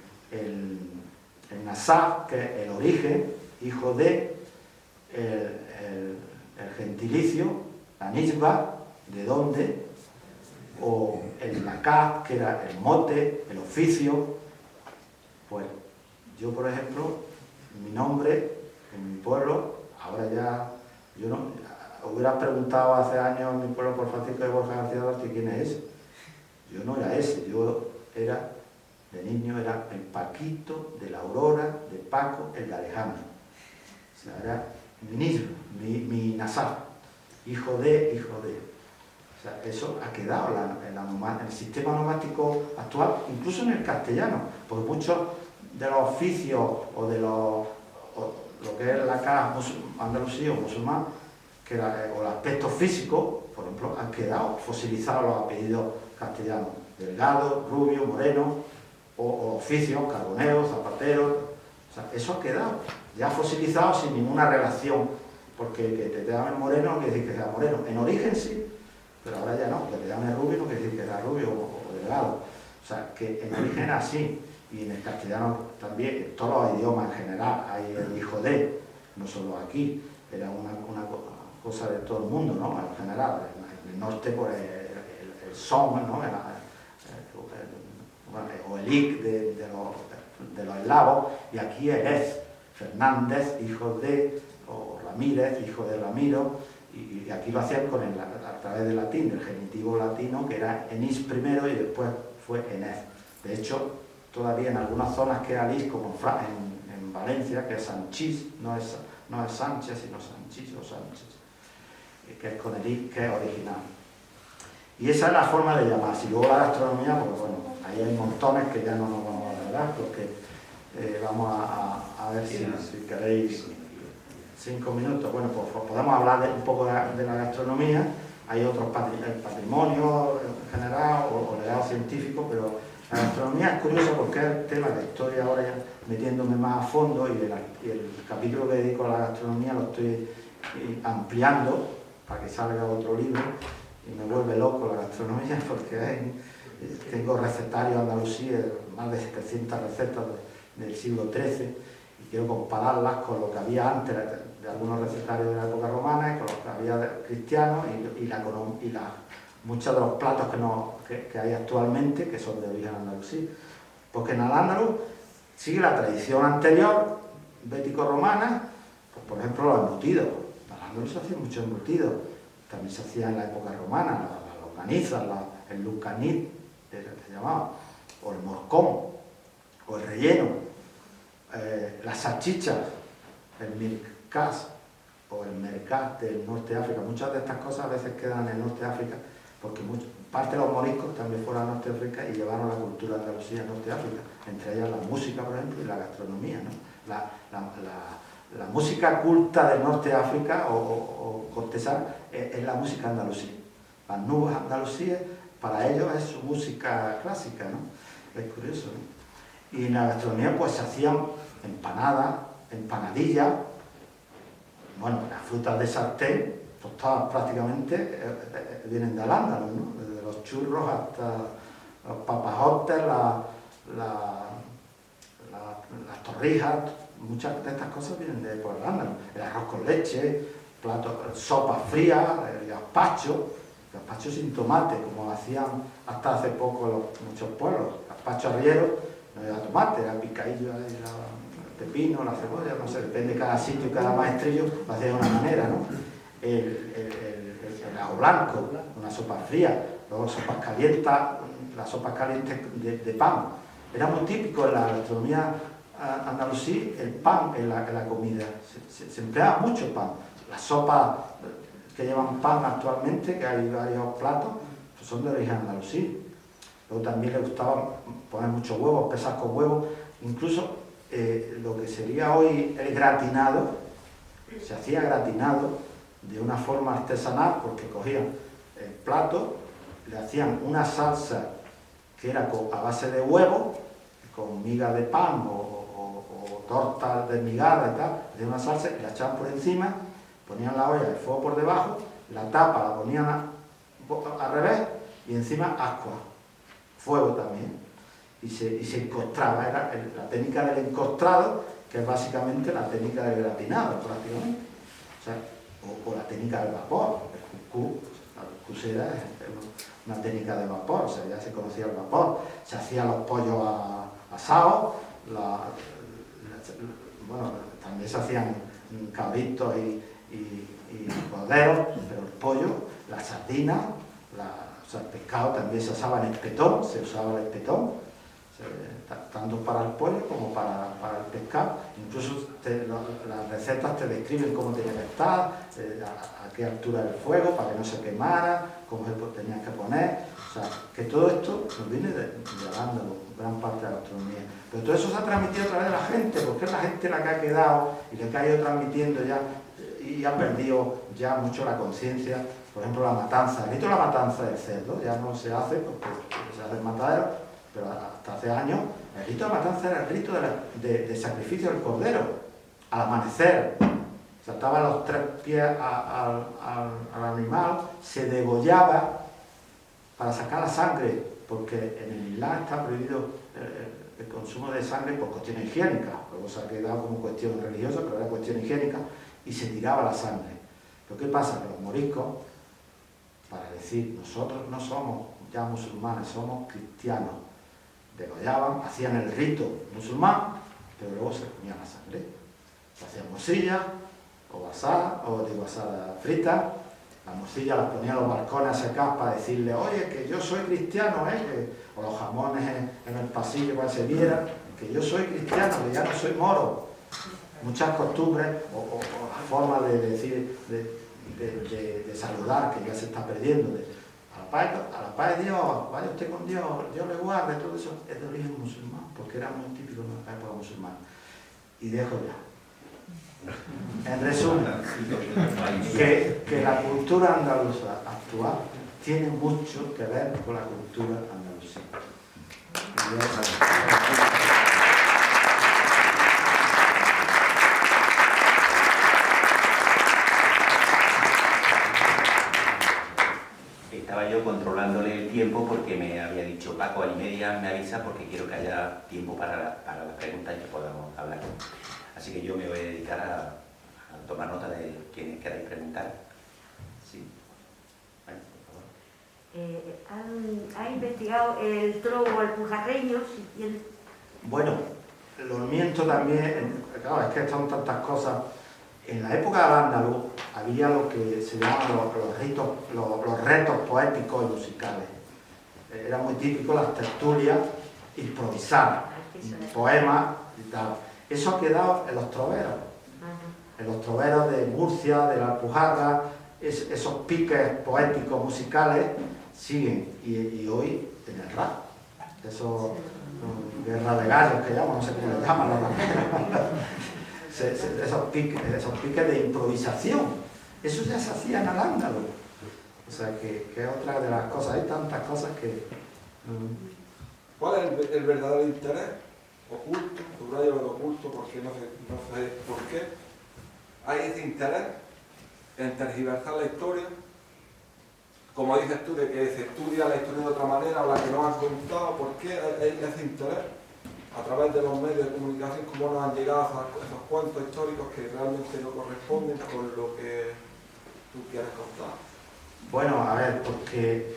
nasab, que es el origen, hijo de, el gentilicio, la nisba, de dónde, o el lakab, que era el mote, el oficio. Pues yo, por ejemplo, mi nombre en mi pueblo, ahora ya, yo no, hubiera preguntado hace años en mi pueblo por Francisco de Borja García Duarte quién es ese. Yo no era ese, yo era, de niño, era el Paquito de la Aurora de Paco el de Alejandro. O sea, era mi nisba, mi nasab, hijo de. O sea, eso ha quedado en el sistema nomático actual, incluso en el castellano, porque muchos de los oficios o de lo que es la cara andalusí o musulmán, o el aspecto físico, por ejemplo, han quedado fosilizados los apellidos castellanos: Delgado, Rubio, Moreno, o oficios, Carbonero, Zapatero. O sea, eso ha quedado ya fosilizado sin ninguna relación, porque que te llamen Moreno no quiere decir que sea Moreno. En origen sí, pero ahora ya no, que te llamen Rubio no quiere decir que sea Rubio o Delgado. O sea, que en origen era así, y en el castellano también, en todos los idiomas en general, hay el hijo de, no solo aquí, era una cosa de todo el mundo, ¿no? En general, en el norte, pues el son, ¿no? bueno, o Elik de los eslavos, y aquí Erez, Fernández, hijo de, o Ramírez, hijo de Ramiro, y aquí lo hacían a través del latín, del genitivo latino, que era Enís primero y después fue Enez. De hecho, todavía en algunas zonas queda Lis, como en Valencia, que es Sanchís, no es Sánchez, sino Sanchís o Sánchez, que es con el I, que es original. Y esa es la forma de llamar. Si luego la gastronomía, pues bueno, ahí hay montones que ya no nos vamos a hablar, porque vamos a ver si queréis 5 minutos. Bueno, pues podemos hablar un poco de la gastronomía. Hay otros patrimonios en general o legado científico, pero la gastronomía es curiosa porque es el tema que estoy ahora ya metiéndome más a fondo, y el capítulo que dedico a la gastronomía lo estoy ampliando para que salga otro libro, y me vuelve loco la gastronomía porque tengo recetarios andalusíes, más de 700 recetas del siglo XIII, y quiero compararlas con lo que había antes de algunos recetarios de la época romana y con lo que había cristianos, y muchos de los platos que hay actualmente, que son de origen andalusí. Porque en Al-Ándalus sigue la tradición anterior, bético-romana, pues por ejemplo los embutidos. En Al-Ándalus se hacían muchos embutidos, también se hacía en la época romana, las longanizas, el lucanit, se llamaba, o el morcón, o el relleno, las salchichas, el mircás, o el mercat del norte de África. Muchas de estas cosas a veces quedan en el norte de África, porque parte de los moriscos también fueron a norte de África y llevaron la cultura andalusí a norte de África, entre ellas la música, por ejemplo, y la gastronomía, ¿no? La música culta del norte de África o cortesana es la música andalusí. Las nubes andalusíes, para ellos es su música clásica, ¿no? Es curioso, ¿no? Y en la gastronomía pues se hacían empanadas, empanadillas, bueno, las frutas de sartén, tostadas prácticamente, vienen de Al-Ándalus, ¿no? Desde los churros hasta los papajotes, las torrijas, muchas de estas cosas vienen de por Al-Ándalus. El arroz con leche, sopas frías, el gazpacho sin tomate, como hacían hasta hace poco muchos pueblos. Gazpacho arriero, no era tomate, era picadillo, el pepino, la cebolla, no sé, depende de cada sitio y cada maestrillo, lo hacía de una manera, ¿no? El ajo blanco, una sopa fría, luego sopas calientes, las sopas calientes de pan. Era muy típico en la gastronomía andalusí el pan en la comida, se empleaba mucho pan. Las sopas que llevan pan actualmente, que hay varios platos, pues son de origen andalusí. Luego también le gustaba poner muchos huevos, pesar con huevos, incluso lo que sería hoy el gratinado, se hacía gratinado de una forma artesanal, porque cogían el plato, le hacían una salsa que era a base de huevo, con miga de pan o tortas desmigadas y tal, hacían una salsa y la echaban por encima, ponían la olla, el fuego por debajo, la tapa la ponían al revés y encima ascua, fuego también, y se encostraba, era la técnica del encostrado, que es básicamente la técnica del gratinado prácticamente, o sea, o la técnica del vapor, el cuscús, la cuscusera es una técnica de vapor, o sea, ya se conocía el vapor, se hacían los pollos asados, bueno, también se hacían cabritos y corderos, pero el pollo, la sardina, o sea, el pescado también se asaba en espetón, se usaba el espetón, tanto para el pollo como para el pescado. Incluso las recetas te describen cómo tenía que estar, a qué altura del fuego, para que no se quemara, cómo se tenían que poner. O sea, que todo esto nos viene de Al-Ándalus, gran parte de la gastronomía. Pero todo eso se ha transmitido a través de la gente, porque es la gente la que ha quedado y la que ha ido transmitiendo ya y ha perdido ya mucho la conciencia. Por ejemplo, la matanza, el rito de la matanza del cerdo ya no se hace porque se hace el matadero, pero hasta hace años el rito de la matanza era el rito de sacrificio del cordero. Al amanecer, se ataban los 3 pies al animal, se degollaba para sacar la sangre, porque en el Islam está prohibido el consumo de sangre por cuestiones higiénicas, luego se ha quedado como cuestión religiosa, pero era cuestión higiénica, y se tiraba la sangre. Pero ¿qué pasa? Que los moriscos, para decir, nosotros no somos ya musulmanes, somos cristianos, degollaban, hacían el rito musulmán, pero luego se comían la sangre. Se hacían morcillas, o asadas, asadas fritas. Las morcillas las ponían en los balcones a secar para decirle, oye, que yo soy cristiano, o los jamones en el pasillo para que se viera, que yo soy cristiano, que ya no soy moro. Muchas costumbres o formas de decir, de saludar, que ya se está perdiendo. A la paz de Dios, vaya usted con Dios, Dios le guarde, todo eso es de origen musulmán, porque era muy típico en la época musulmana. Y dejo ya. En resumen, que la cultura andaluza actual tiene mucho que ver con la cultura andaluza. Estaba yo controlándole el tiempo porque me había dicho Paco, a y media me avisa porque quiero que haya tiempo para las preguntas y que podamos hablar. Así que yo me voy a dedicar a tomar nota de quienes queráis preguntar. Sí. Bueno, por favor. ¿Ha investigado el trobo alpujarreño? Bueno, los mientos también, claro, es que son tantas cosas. En la época del andaluz había lo que se llamaban los retos poéticos y musicales. Era muy típico las tertulias, improvisar, poemas y tal. Eso ha quedado en los troveros. En los troveros de Murcia, de la Alpujarra, esos piques poéticos musicales siguen. Y hoy en el rap. Eso, guerra de gallos que llaman, no sé cómo le llaman los raperos. Esos piques de improvisación, eso ya se hacía en al-Ándalus. O sea que es otra de las cosas, hay tantas cosas que... ¿Cuál es el verdadero interés oculto? Subrayo lo oculto porque no sé por qué. Hay ese interés en tergiversar la historia, como dices tú, de que se estudia la historia de otra manera o la que nos han contado. ¿Por qué hay ese interés? A través de los medios de comunicación, cómo nos han llegado esos cuentos históricos que realmente no corresponden con lo que tú quieres contar. Bueno, a ver, porque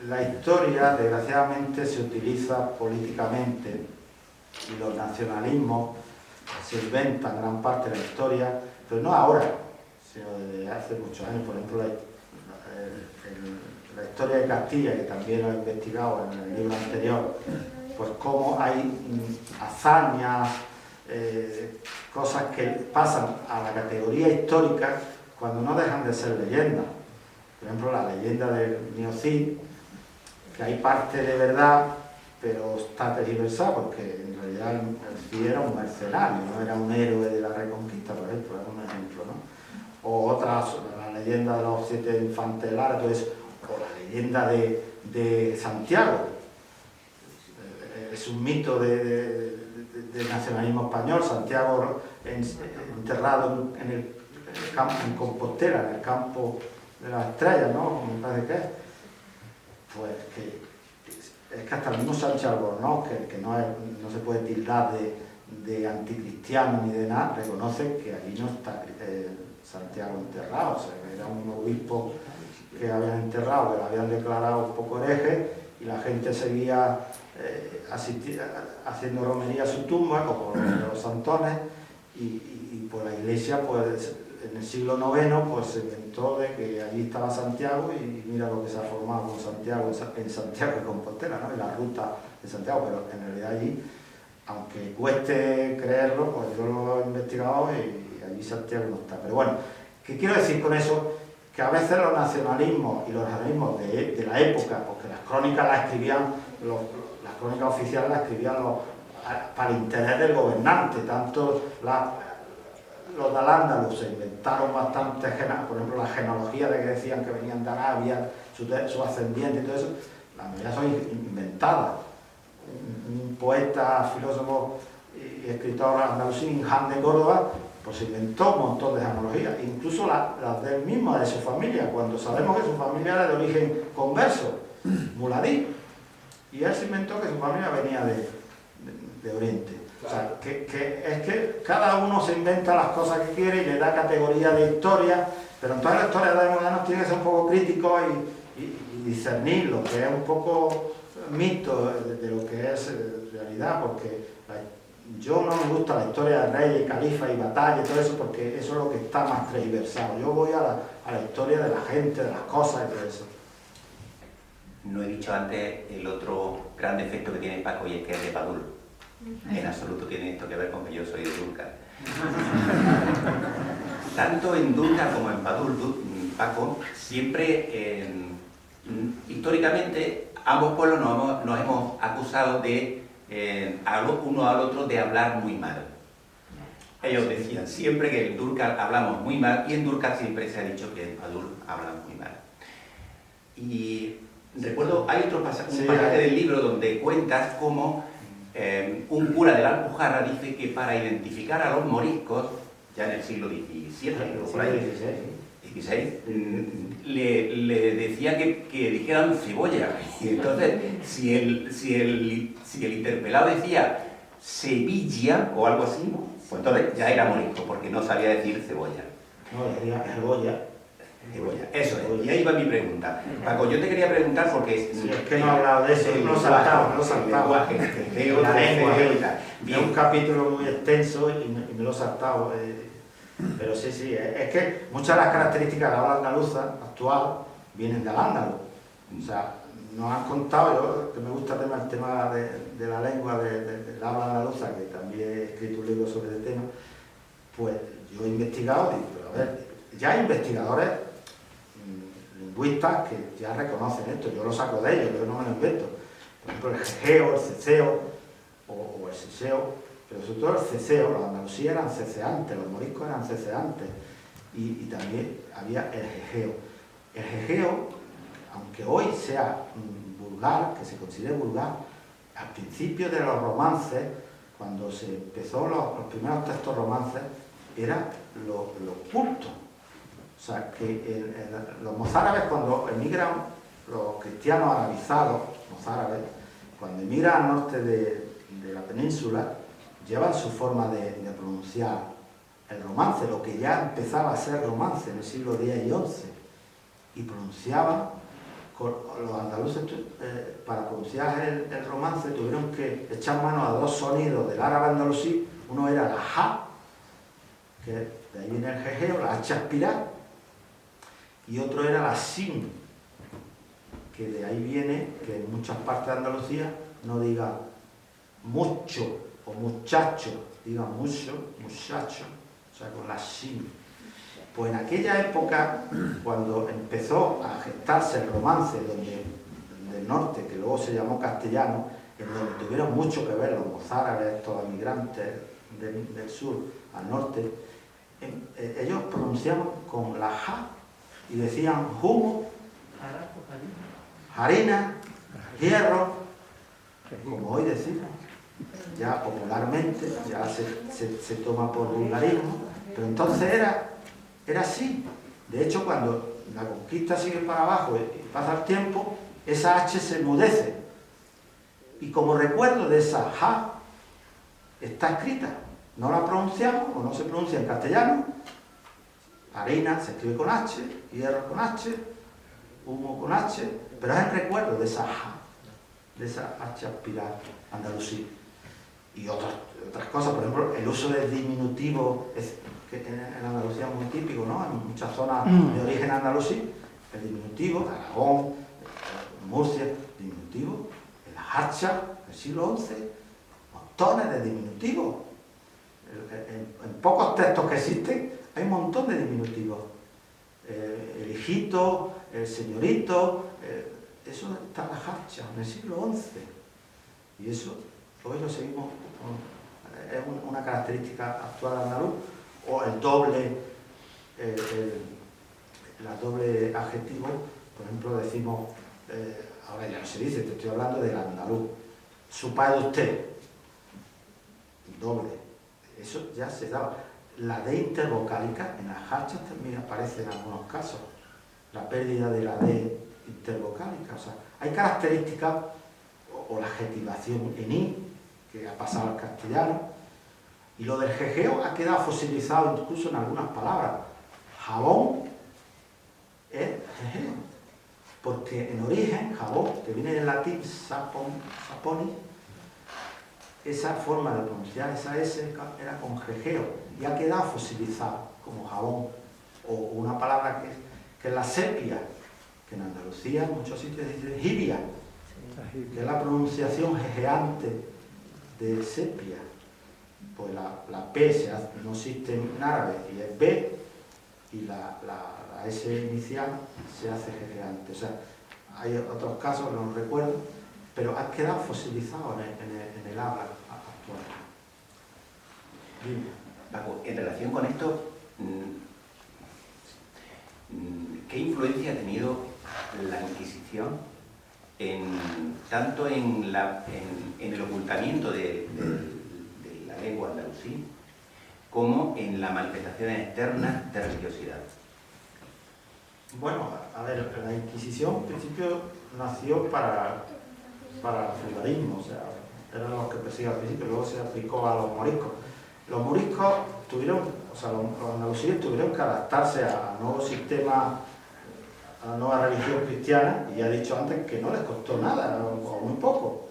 la historia desgraciadamente se utiliza políticamente y los nacionalismos se inventan gran parte de la historia, pero no ahora, sino desde hace muchos años. Por ejemplo, la historia de Castilla, que también lo he investigado en el libro anterior, pues cómo hay hazañas, cosas que pasan a la categoría histórica cuando no dejan de ser leyendas. Por ejemplo, la leyenda del Miocid, que hay parte de verdad, pero está tergiversada porque en realidad el Cid era un mercenario, no era un héroe de la Reconquista, por ejemplo, es un ejemplo, ¿no? O otras, la leyenda de los 7 infantes de Lara, entonces, o la leyenda de Santiago. Es un mito del nacionalismo español. Santiago enterrado en Compostela, en el campo de las estrellas, ¿no? Me parece que es. Pues es que hasta el mismo Sánchez Albornoz, que no se puede tildar de anticristiano ni de nada, reconoce que allí no está Santiago enterrado. O sea, que era un obispo que habían enterrado, que lo habían declarado un poco hereje, y la gente seguía haciendo romería a su tumba, como los santones, y pues la iglesia, pues en el siglo IX, pues se inventó de que allí estaba Santiago, y mira lo que se ha formado con Santiago, en Santiago de Compostela, ¿no? Y la ruta de Santiago, pero en realidad allí, aunque cueste creerlo, pues yo lo he investigado y allí Santiago no está. Pero bueno, ¿qué quiero decir con eso? Que a veces los nacionalismos y los nacionalismos de la época, porque las crónicas las escribían, las crónicas oficiales las escribían para el interés del gobernante, tanto los de Al-Ándalus se inventaron bastante, por ejemplo la genealogía de que decían que venían de Arabia, su ascendiente y todo eso, la mayoría son inventadas. Un poeta, filósofo y escritor andalusí, Jan de Córdoba, pues inventó un montón de genealogías, incluso las del mismo, de su familia, cuando sabemos que su familia era de origen converso, muladí, y él se inventó que su familia venía de Oriente. O sea, que es que cada uno se inventa las cosas que quiere y le da categoría de historia, pero entonces la historia de los modernos tiene que ser un poco crítico y discernir lo que es un poco mito de lo que es realidad, porque yo no me gusta la historia de reyes, califas y batallas y todo eso, porque eso es lo que está más transversado. Yo voy a la historia de la gente, de las cosas y todo eso. No he dicho antes el otro gran defecto que tiene Paco, y es que es de Padul. En absoluto tiene esto que ver con que yo soy de Dúrcal. Tanto en Dúrcal como en Padul, Paco, siempre, históricamente, ambos pueblos nos hemos acusado de, uno al otro, de hablar muy mal. Ellos decían siempre que en Dúrcal hablamos muy mal, y en Dúrcal siempre se ha dicho que en Padul hablan muy mal. Y recuerdo, hay otro pasaje del libro donde cuentas cómo un cura de la Alpujarra dice que para identificar a los moriscos, ya en el siglo XVII, o por ahí, XVI, le decía que dijeran cebolla. Y entonces, si el interpelado decía Sevilla o algo así, pues entonces ya era morisco, porque no sabía decir cebolla. No, decía cebolla. Cebolla, eso es. Y ahí va mi pregunta. Paco, yo te quería preguntar porque... Sí, es que no he hablado de eso, no saltaba. La lengua, es un capítulo muy extenso y me lo he saltado. Pero sí, es que muchas de las características de la habla andaluza actual vienen del ándalo. O sea, nos han contado, yo que me gusta el tema de la lengua, de la habla andaluza, que también he escrito un libro sobre el tema, pues yo he investigado, y, pero a ver, ya hay investigadores lingüistas que ya reconocen esto, yo lo saco de ellos, yo no me lo invento. Por ejemplo, el jejeo, el ceceo o el siseo, pero sobre todo el ceceo, los andalusíes eran ceceantes, los moriscos eran ceceantes, y también había el jejeo. El jejeo, aunque hoy sea vulgar, que se considere vulgar, al principio de los romances, cuando se empezó los primeros textos romances, era lo culto. O sea, que los mozárabes, cuando emigran, los cristianos arabizados, mozárabes, cuando emigran al norte de la península, llevan su forma de pronunciar el romance, lo que ya empezaba a ser romance en el siglo X y XI, y pronunciaban, los andaluces para pronunciar el romance tuvieron que echar mano a dos sonidos del árabe andalusí. Uno era la ja, que de ahí viene el jejeo, la H aspirada, y otro era la sin, que de ahí viene que en muchas partes de Andalucía no diga mucho o muchacho, diga mucho, muchacho, o sea, con la sin. Pues en aquella época, cuando empezó a gestarse el romance del norte, que luego se llamó castellano, en donde tuvieron mucho que ver los mozárabes, estos emigrantes del sur al norte, ellos pronunciaban con la ja y decían humo, harina, hierro, como hoy decimos. Ya popularmente, ya se toma por vulgarismo, pero entonces era así. De hecho, cuando la conquista sigue para abajo y pasa el tiempo, esa H se enmudece. Y como recuerdo de esa ja, está escrita. No la pronunciamos, o no se pronuncia en castellano. Harina se escribe con H, hierro con H, humo con H, pero es el recuerdo de esa ja, de esa H aspirada andalusí. Y otras cosas, por ejemplo, el uso del diminutivo, que en Andalucía es muy típico, ¿no? En muchas zonas de origen andalusí, el diminutivo, Aragón, Murcia, diminutivo, en la Hacha, del siglo XI, montones de diminutivos. En pocos textos que existen hay un montón de diminutivos. El hijito, el señorito, eso está en la Hacha, en el siglo XI. Y eso hoy lo seguimos, es una característica actual andaluz, o el doble adjetivo, por ejemplo decimos, ahora ya no se dice, te estoy hablando del andaluz, su padre usted, doble, eso ya se daba. La D intervocálica en las hachas también aparece en algunos casos, la pérdida de la D intervocálica, o sea, hay características, o la adjetivación en I, que ha pasado al castellano, y lo del jejeo ha quedado fosilizado incluso en algunas palabras. Jabón es jejeo. porque en origen, jabón, que viene del latín saponis, esa forma de pronunciar esa S era con jejeo y ha quedado fosilizado como jabón, o una palabra que es la sepia, que en Andalucía en muchos sitios dice jibia, que es la pronunciación jejeante de sepia. Pues la P no existe en árabe y es B, y la S inicial se hace jejeante. O sea, hay otros casos, no los recuerdo, pero ha quedado fosilizado en el habla actual. Dime. Paco, en relación con esto, ¿qué influencia ha tenido la Inquisición tanto en el ocultamiento de la lengua andalusí como en las manifestaciones externas de religiosidad? Bueno, a ver, la Inquisición en principio nació para el feudalismo, o sea, eran los que perseguían al principio, luego se aplicó a los moriscos. Los moriscos tuvieron, o sea, los andalusíes tuvieron que adaptarse al nuevo sistema, a la nueva religión cristiana, y ya he dicho antes que no les costó nada, o muy poco,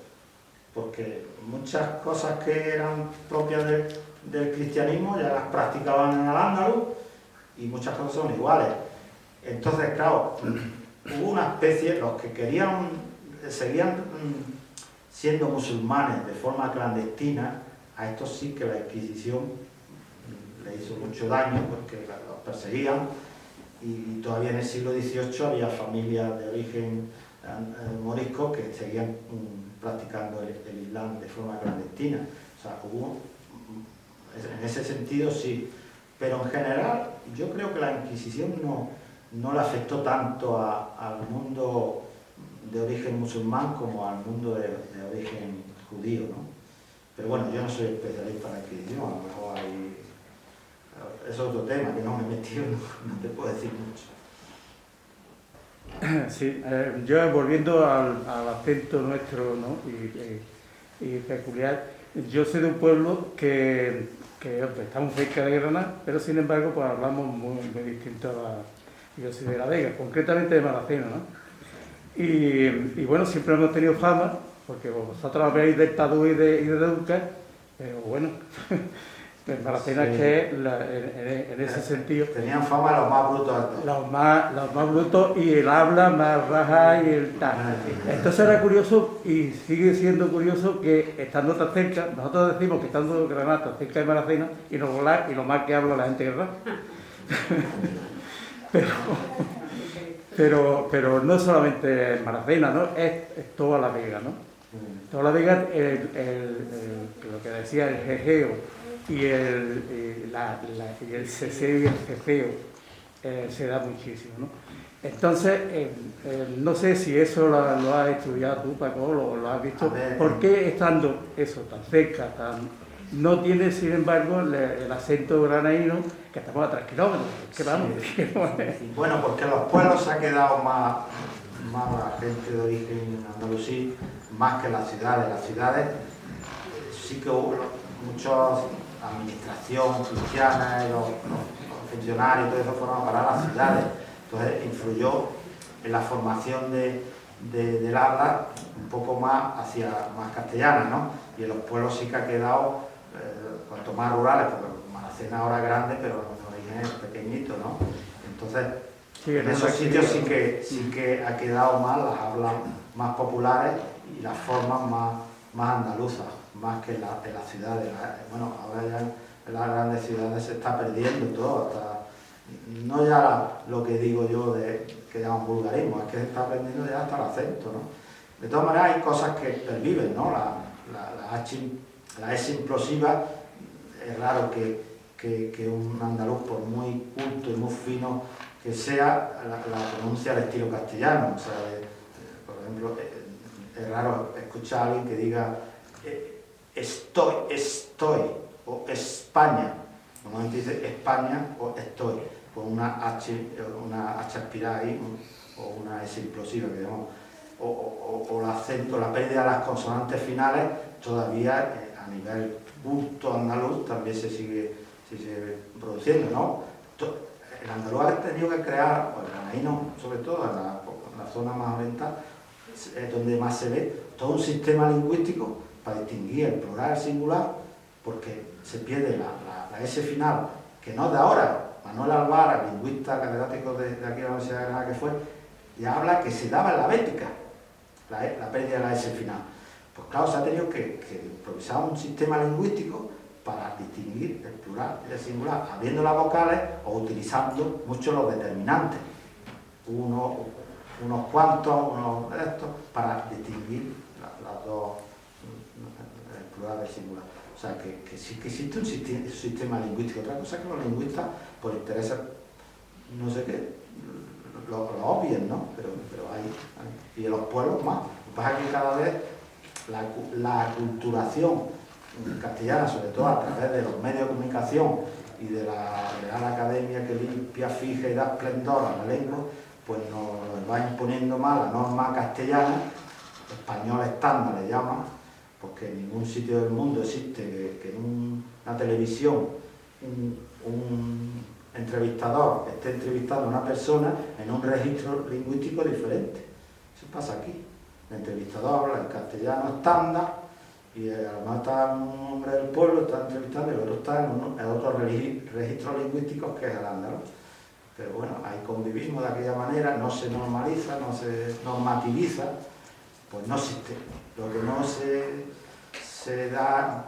porque muchas cosas que eran propias del cristianismo ya las practicaban en Al-Ándalus, y muchas cosas son iguales. Entonces, claro, hubo una especie, los que seguían siendo musulmanes de forma clandestina, a estos sí que la Inquisición le hizo mucho daño porque los perseguían, y todavía en el siglo XVIII había familias de origen morisco que seguían practicando el Islam de forma clandestina. O sea, en ese sentido sí, pero en general yo creo que la Inquisición no le afectó tanto al mundo de origen musulmán como al mundo de origen judío, ¿no? Pero bueno, yo no soy especialista en la Inquisición, a lo mejor es otro tema que no me he metido, no te puedo decir mucho. Sí, yo volviendo al acento nuestro, ¿no? y peculiar, yo soy de un pueblo que estamos cerca de Granada, pero sin embargo pues hablamos muy distinto yo soy de La Vega, concretamente de Maracena, ¿no? Y bueno, siempre hemos tenido fama, porque vosotros habéis de Padú y de Duca, pero bueno, pues Maracena sí. Que es en ese sentido... Tenían fama los más brutos. Los más brutos y el habla más raja y el tal. Entonces era curioso y sigue siendo curioso que estando tan cerca, nosotros decimos que estando Granada tan cerca de Maracena y lo mal que habla la gente de Granada. Pero no solamente Maracena, ¿no? Es toda la Vega, ¿no? Toda la Vega, lo que decía el jejeo y el ceseo y el cefeo se da muchísimo, ¿no? Entonces, no sé si eso lo has estudiado tú, Paco, o lo has visto. ¿Por qué estando eso tan cerca, no tiene, sin embargo, el acento granaíno, que estamos a 3 kilómetros? ¿Qué vamos? Sí. Bueno, porque los pueblos se ha quedado más la gente de origen andalusí, más que las ciudades. Las ciudades sí que hubo muchas administración cristiana, y los funcionarios y todo eso fueron a parar a las ciudades. Entonces influyó en la formación del habla un poco más más castellana, ¿no? Y en los pueblos sí que ha quedado cuanto más rurales, porque Maracena ahora es grande, pero en origen es pequeñito, ¿no? Entonces, sí, en esos sitios sí que ha quedado más las hablas más populares y las formas más andaluzas, más que en las ciudades. Bueno, ahora ya en las grandes ciudades se está perdiendo todo, hasta no ya lo que digo yo de que llaman vulgarismo, es que se está perdiendo ya hasta el acento, ¿no? De todas maneras hay cosas que perviven, ¿no? La S implosiva, es raro que un andaluz, por muy culto y muy fino que sea, la pronuncia al estilo castellano. O sea, por ejemplo, es raro escuchar a alguien que diga estoy, o España. Normalmente dice España o estoy, con una H aspirada ahí, o una S implosiva, que digamos, o el acento, la pérdida de las consonantes finales, todavía a nivel culto andaluz también se sigue produciendo, ¿no? El andaluz ha tenido que crear, o el granaíno sobre todo, en la zona más oriental, es donde más se ve todo un sistema lingüístico para distinguir el plural y el singular, porque se pierde la S final, que no es de ahora. Manuel Alvara, lingüista catedrático de aquí de la Universidad de Granada que fue, ya habla que se daba en la bética, la pérdida de la S final. Pues claro, se ha tenido que improvisar un sistema lingüístico para distinguir el plural y el singular, abriendo las vocales o utilizando mucho los determinantes, unos cuantos, unos de estos, para distinguir las dos, el plural y el singular. O sea, que sí que existe un sistema lingüístico. Otra cosa es que los lingüistas, por intereses, no sé qué, lo obvien, ¿no? Pero hay. Y en los pueblos más. Lo que pasa es que cada vez la aculturación castellana, sobre todo a través de los medios de comunicación y de la Real Academia que limpia, fija y da esplendor a la lengua, pues nos va imponiendo más la norma castellana, español estándar le llaman, porque en ningún sitio del mundo existe que en una televisión un entrevistador esté entrevistando a una persona en un registro lingüístico diferente. Eso pasa aquí. El entrevistador habla en castellano estándar y además está un hombre del pueblo, está entrevistando y el otro está en otro registro lingüístico que es el andaluz. Pero bueno, ahí convivimos de aquella manera, no se normaliza, no se normativiza, pues no existe. Lo que no se le da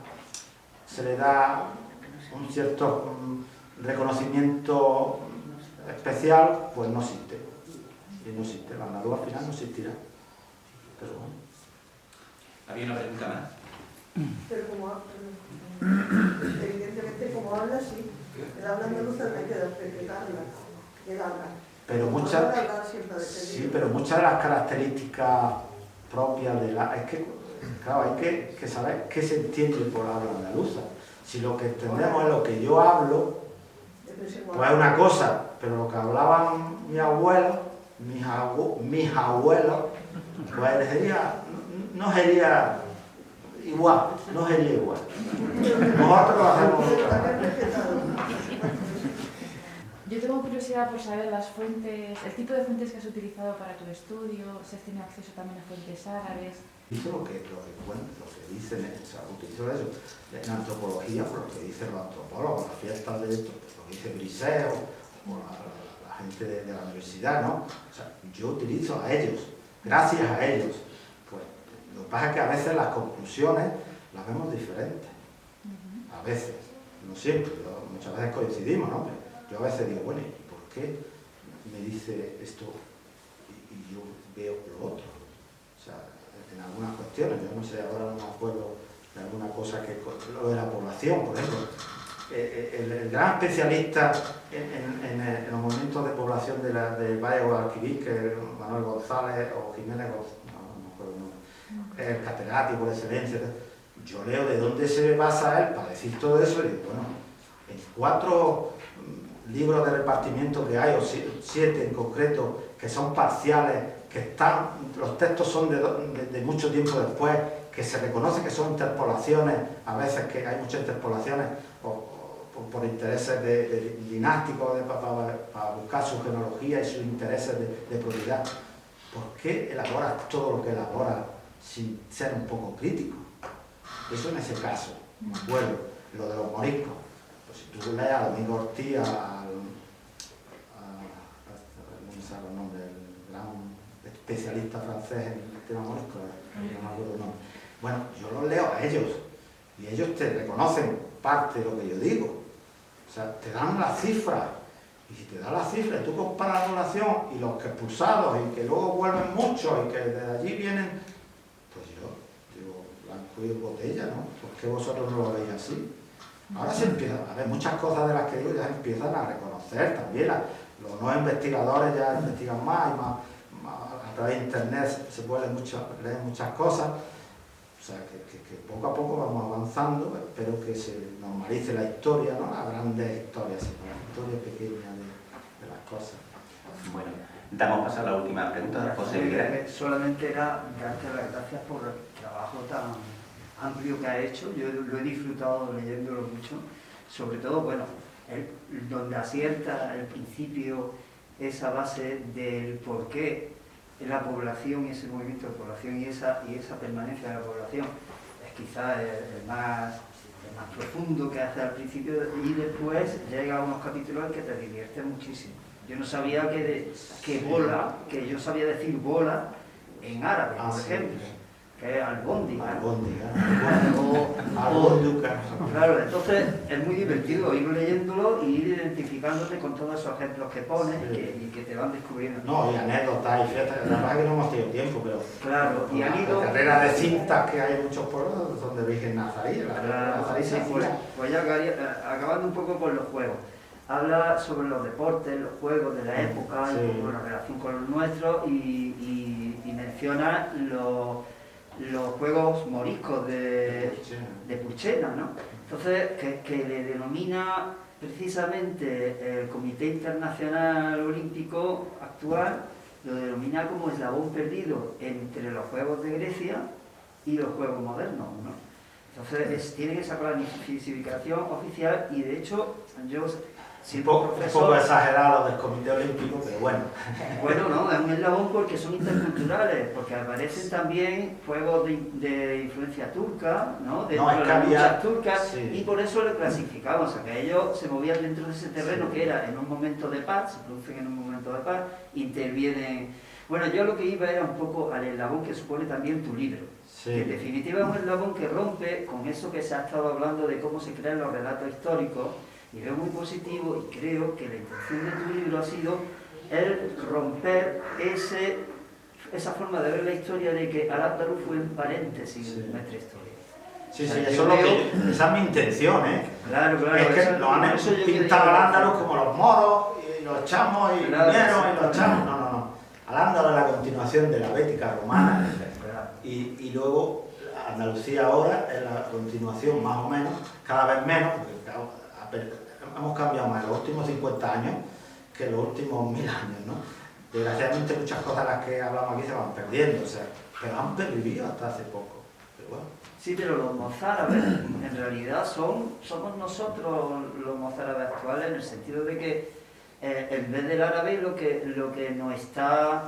un cierto reconocimiento especial, pues no existe. Y no existe, el andaluz al final no existirá. Pero bueno. ¿Había una pregunta más? Pero evidentemente como habla, sí. El habla andaluz también queda interpretarla, el habla. Pero muchas de las características propias de la... Es que, claro, hay que saber qué se entiende por habla andaluza. Si lo que entendemos es lo que yo hablo, pues es una cosa, pero lo que hablaban mis abuelos, pues no sería igual, no sería igual. Nosotros lo hacemos. Yo tengo curiosidad por saber las fuentes, el tipo de fuentes que has utilizado para tu estudio, si has tenido acceso también a fuentes árabes. Utilizo lo que dicen, o sea, utilizo eso. En antropología, por lo que dicen los antropólogos, las fiestas de esto, pues lo que dice Briseo, o la gente de la universidad, ¿no? O sea, yo utilizo a ellos, gracias a ellos. Pues lo que pasa es que a veces las conclusiones las vemos diferentes. A veces, no siempre, muchas veces coincidimos, ¿no? Yo a veces digo, bueno, ¿y por qué me dice esto y yo veo lo otro? O sea, en algunas cuestiones, yo no sé, ahora no me acuerdo de alguna cosa que lo de la población, por ejemplo. El gran especialista en los movimientos de población del Valle de Guadalquivir, que es Manuel González o Jiménez González, no me acuerdo el nombre, el catedrático por excelencia. Yo leo de dónde se basa él para decir todo eso y digo, bueno, en 4 libros de repartimiento que hay, o 7 en concreto, que son parciales, que están, los textos son de mucho tiempo después, que se reconoce que son interpolaciones, a veces que hay muchas interpolaciones por intereses dinásticos, para buscar su genealogía y sus intereses de propiedad. ¿Por qué elabora todo lo que elabora sin ser un poco crítico? Eso en ese caso, me acuerdo, lo de los moriscos. Pues si tú lees a Domingo Ortiz, no me sale el nombre, el gran especialista francés en el tema morisco, no me acuerdo el nombre. Bueno, yo los leo a ellos y ellos te reconocen parte de lo que yo digo. O sea, te dan las cifras. Y si te dan las cifras y tú comparas la población y los que expulsados y que luego vuelven muchos y que desde allí vienen, pues yo digo, blanco y botella, ¿no? ¿Por qué vosotros no lo veis así? Ahora se empiezan a ver muchas cosas de las que digo, ya empiezan a reconocer también. Los nuevos investigadores ya investigan más y más a través de internet se puede leer muchas cosas. O sea, que poco a poco vamos avanzando, espero que se normalice la historia, no las grandes historias, sino la historia pequeña de las cosas. Bueno, damos paso a la última pregunta, José Miguel. Solamente era darte las gracias por el trabajo tan amplio que ha hecho, yo lo he disfrutado leyéndolo mucho, sobre todo, bueno, donde acierta al principio esa base del por qué la población y ese movimiento de población y esa permanencia de la población es quizás el más profundo que hace al principio, y después llega a unos capítulos en que te diviertes muchísimo. Yo no sabía que yo sabía decir bola en árabe, por ejemplo, que es albóndiga. Claro, entonces es muy divertido ir leyéndolo y ir identificándote con todos esos ejemplos que pones y que te van descubriendo. No, y anécdotas y fiestas, la verdad es que no hemos tenido tiempo, pero... Claro, y han ido... La carrera de cintas que hay en muchos pueblos son de Virgen Nazarí, sí, pues ya acabando un poco con los juegos. Habla sobre los deportes, los juegos de la época, y un poco la relación con los nuestros, y menciona los juegos moriscos de Purchena, ¿no? Entonces, que le denomina precisamente el Comité Internacional Olímpico actual, lo denomina como eslabón perdido entre los Juegos de Grecia y los Juegos modernos, ¿no? Entonces, tienen esa clasificación oficial, y de hecho, yo... Un poco exagerado del Comité Olímpico, pero bueno. Bueno, no, es un eslabón porque son interculturales, porque aparecen también juegos de influencia turca, ¿no? Dentro de las luchas turcas, y por eso lo clasificamos, o sea, que ellos se movían dentro de ese terreno que era en un momento de paz, se producen en un momento de paz, intervienen... Bueno, yo lo que iba era un poco al eslabón que supone también tu libro, que en definitiva es un eslabón que rompe con eso que se ha estado hablando de cómo se crean los relatos históricos, y veo muy positivo, y creo que la intención de tu libro ha sido el romper esa forma de ver la historia de que Al-Ándalus fue un paréntesis en nuestra historia. Sí, esa es mi intención, ¿eh? Claro, es que lo han pintado Al-Ándalus como los moros, y los chamos, y los vinieros, y los chamos. No. Al-Ándalus es la continuación de la Bética romana, y luego Andalucía ahora es la continuación, más o menos, cada vez menos, porque hemos cambiado más en los últimos 50 años que en los últimos 1000 años, ¿no? Desgraciadamente muchas cosas de las que hablamos aquí se van perdiendo, o sea, pero han pervivido hasta hace poco, pero bueno. Sí, pero los mozárabes en realidad somos nosotros los mozárabes actuales, en el sentido de que en vez del árabe lo que nos está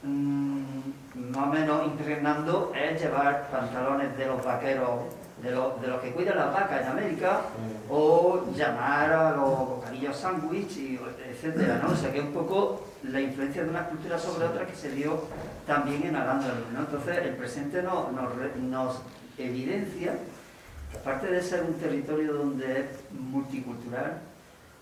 más o menos impregnando es llevar pantalones de los vaqueros, de los que cuidan las vacas en América, o llamar a los bocadillos sándwich, etcétera, ¿no? O sea, que un poco la influencia de una cultura sobre otra que se dio también en Al-Ándalus, ¿no? Entonces, el presente nos evidencia que, aparte de ser un territorio donde es multicultural,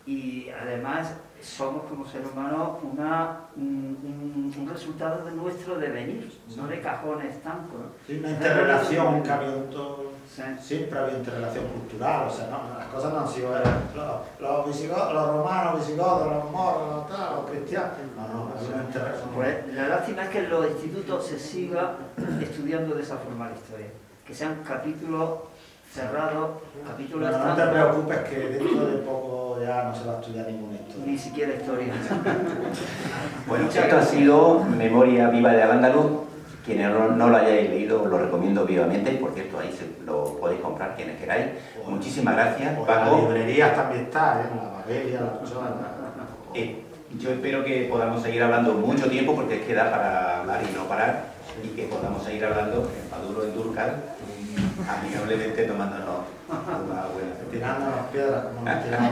y además somos como seres humanos un resultado de nuestro devenir, no de cajones estancos. Sí, una interrelación que ha habido siempre ha habido interrelación cultural, o sea, no, las cosas no han sido los visigodos, los romanos, visigodos, los moros, los cristianos. No, ha habido una interrelación. Pues la lástima es que en los institutos se siga estudiando de esa forma la historia, que sean capítulos cerrados, capítulos estancos. No te preocupes que dentro de poco ya no se va a estudiar ninguna historia. Ni siquiera historia. Bueno, esto ha sido Memoria Viva de Al-Ándalus. Quienes no lo hayáis leído, lo recomiendo vivamente, porque esto ahí lo podéis comprar quienes queráis. Muchísimas gracias, Paco. Las librerías también está, la Babelia, la Ochoa. Yo espero que podamos seguir hablando mucho tiempo, porque es que da para hablar y no parar, y que podamos seguir hablando en Maduro, en Durcal, amigablemente tomándonos una buena. Tirándonos piedras, como nos tiramos.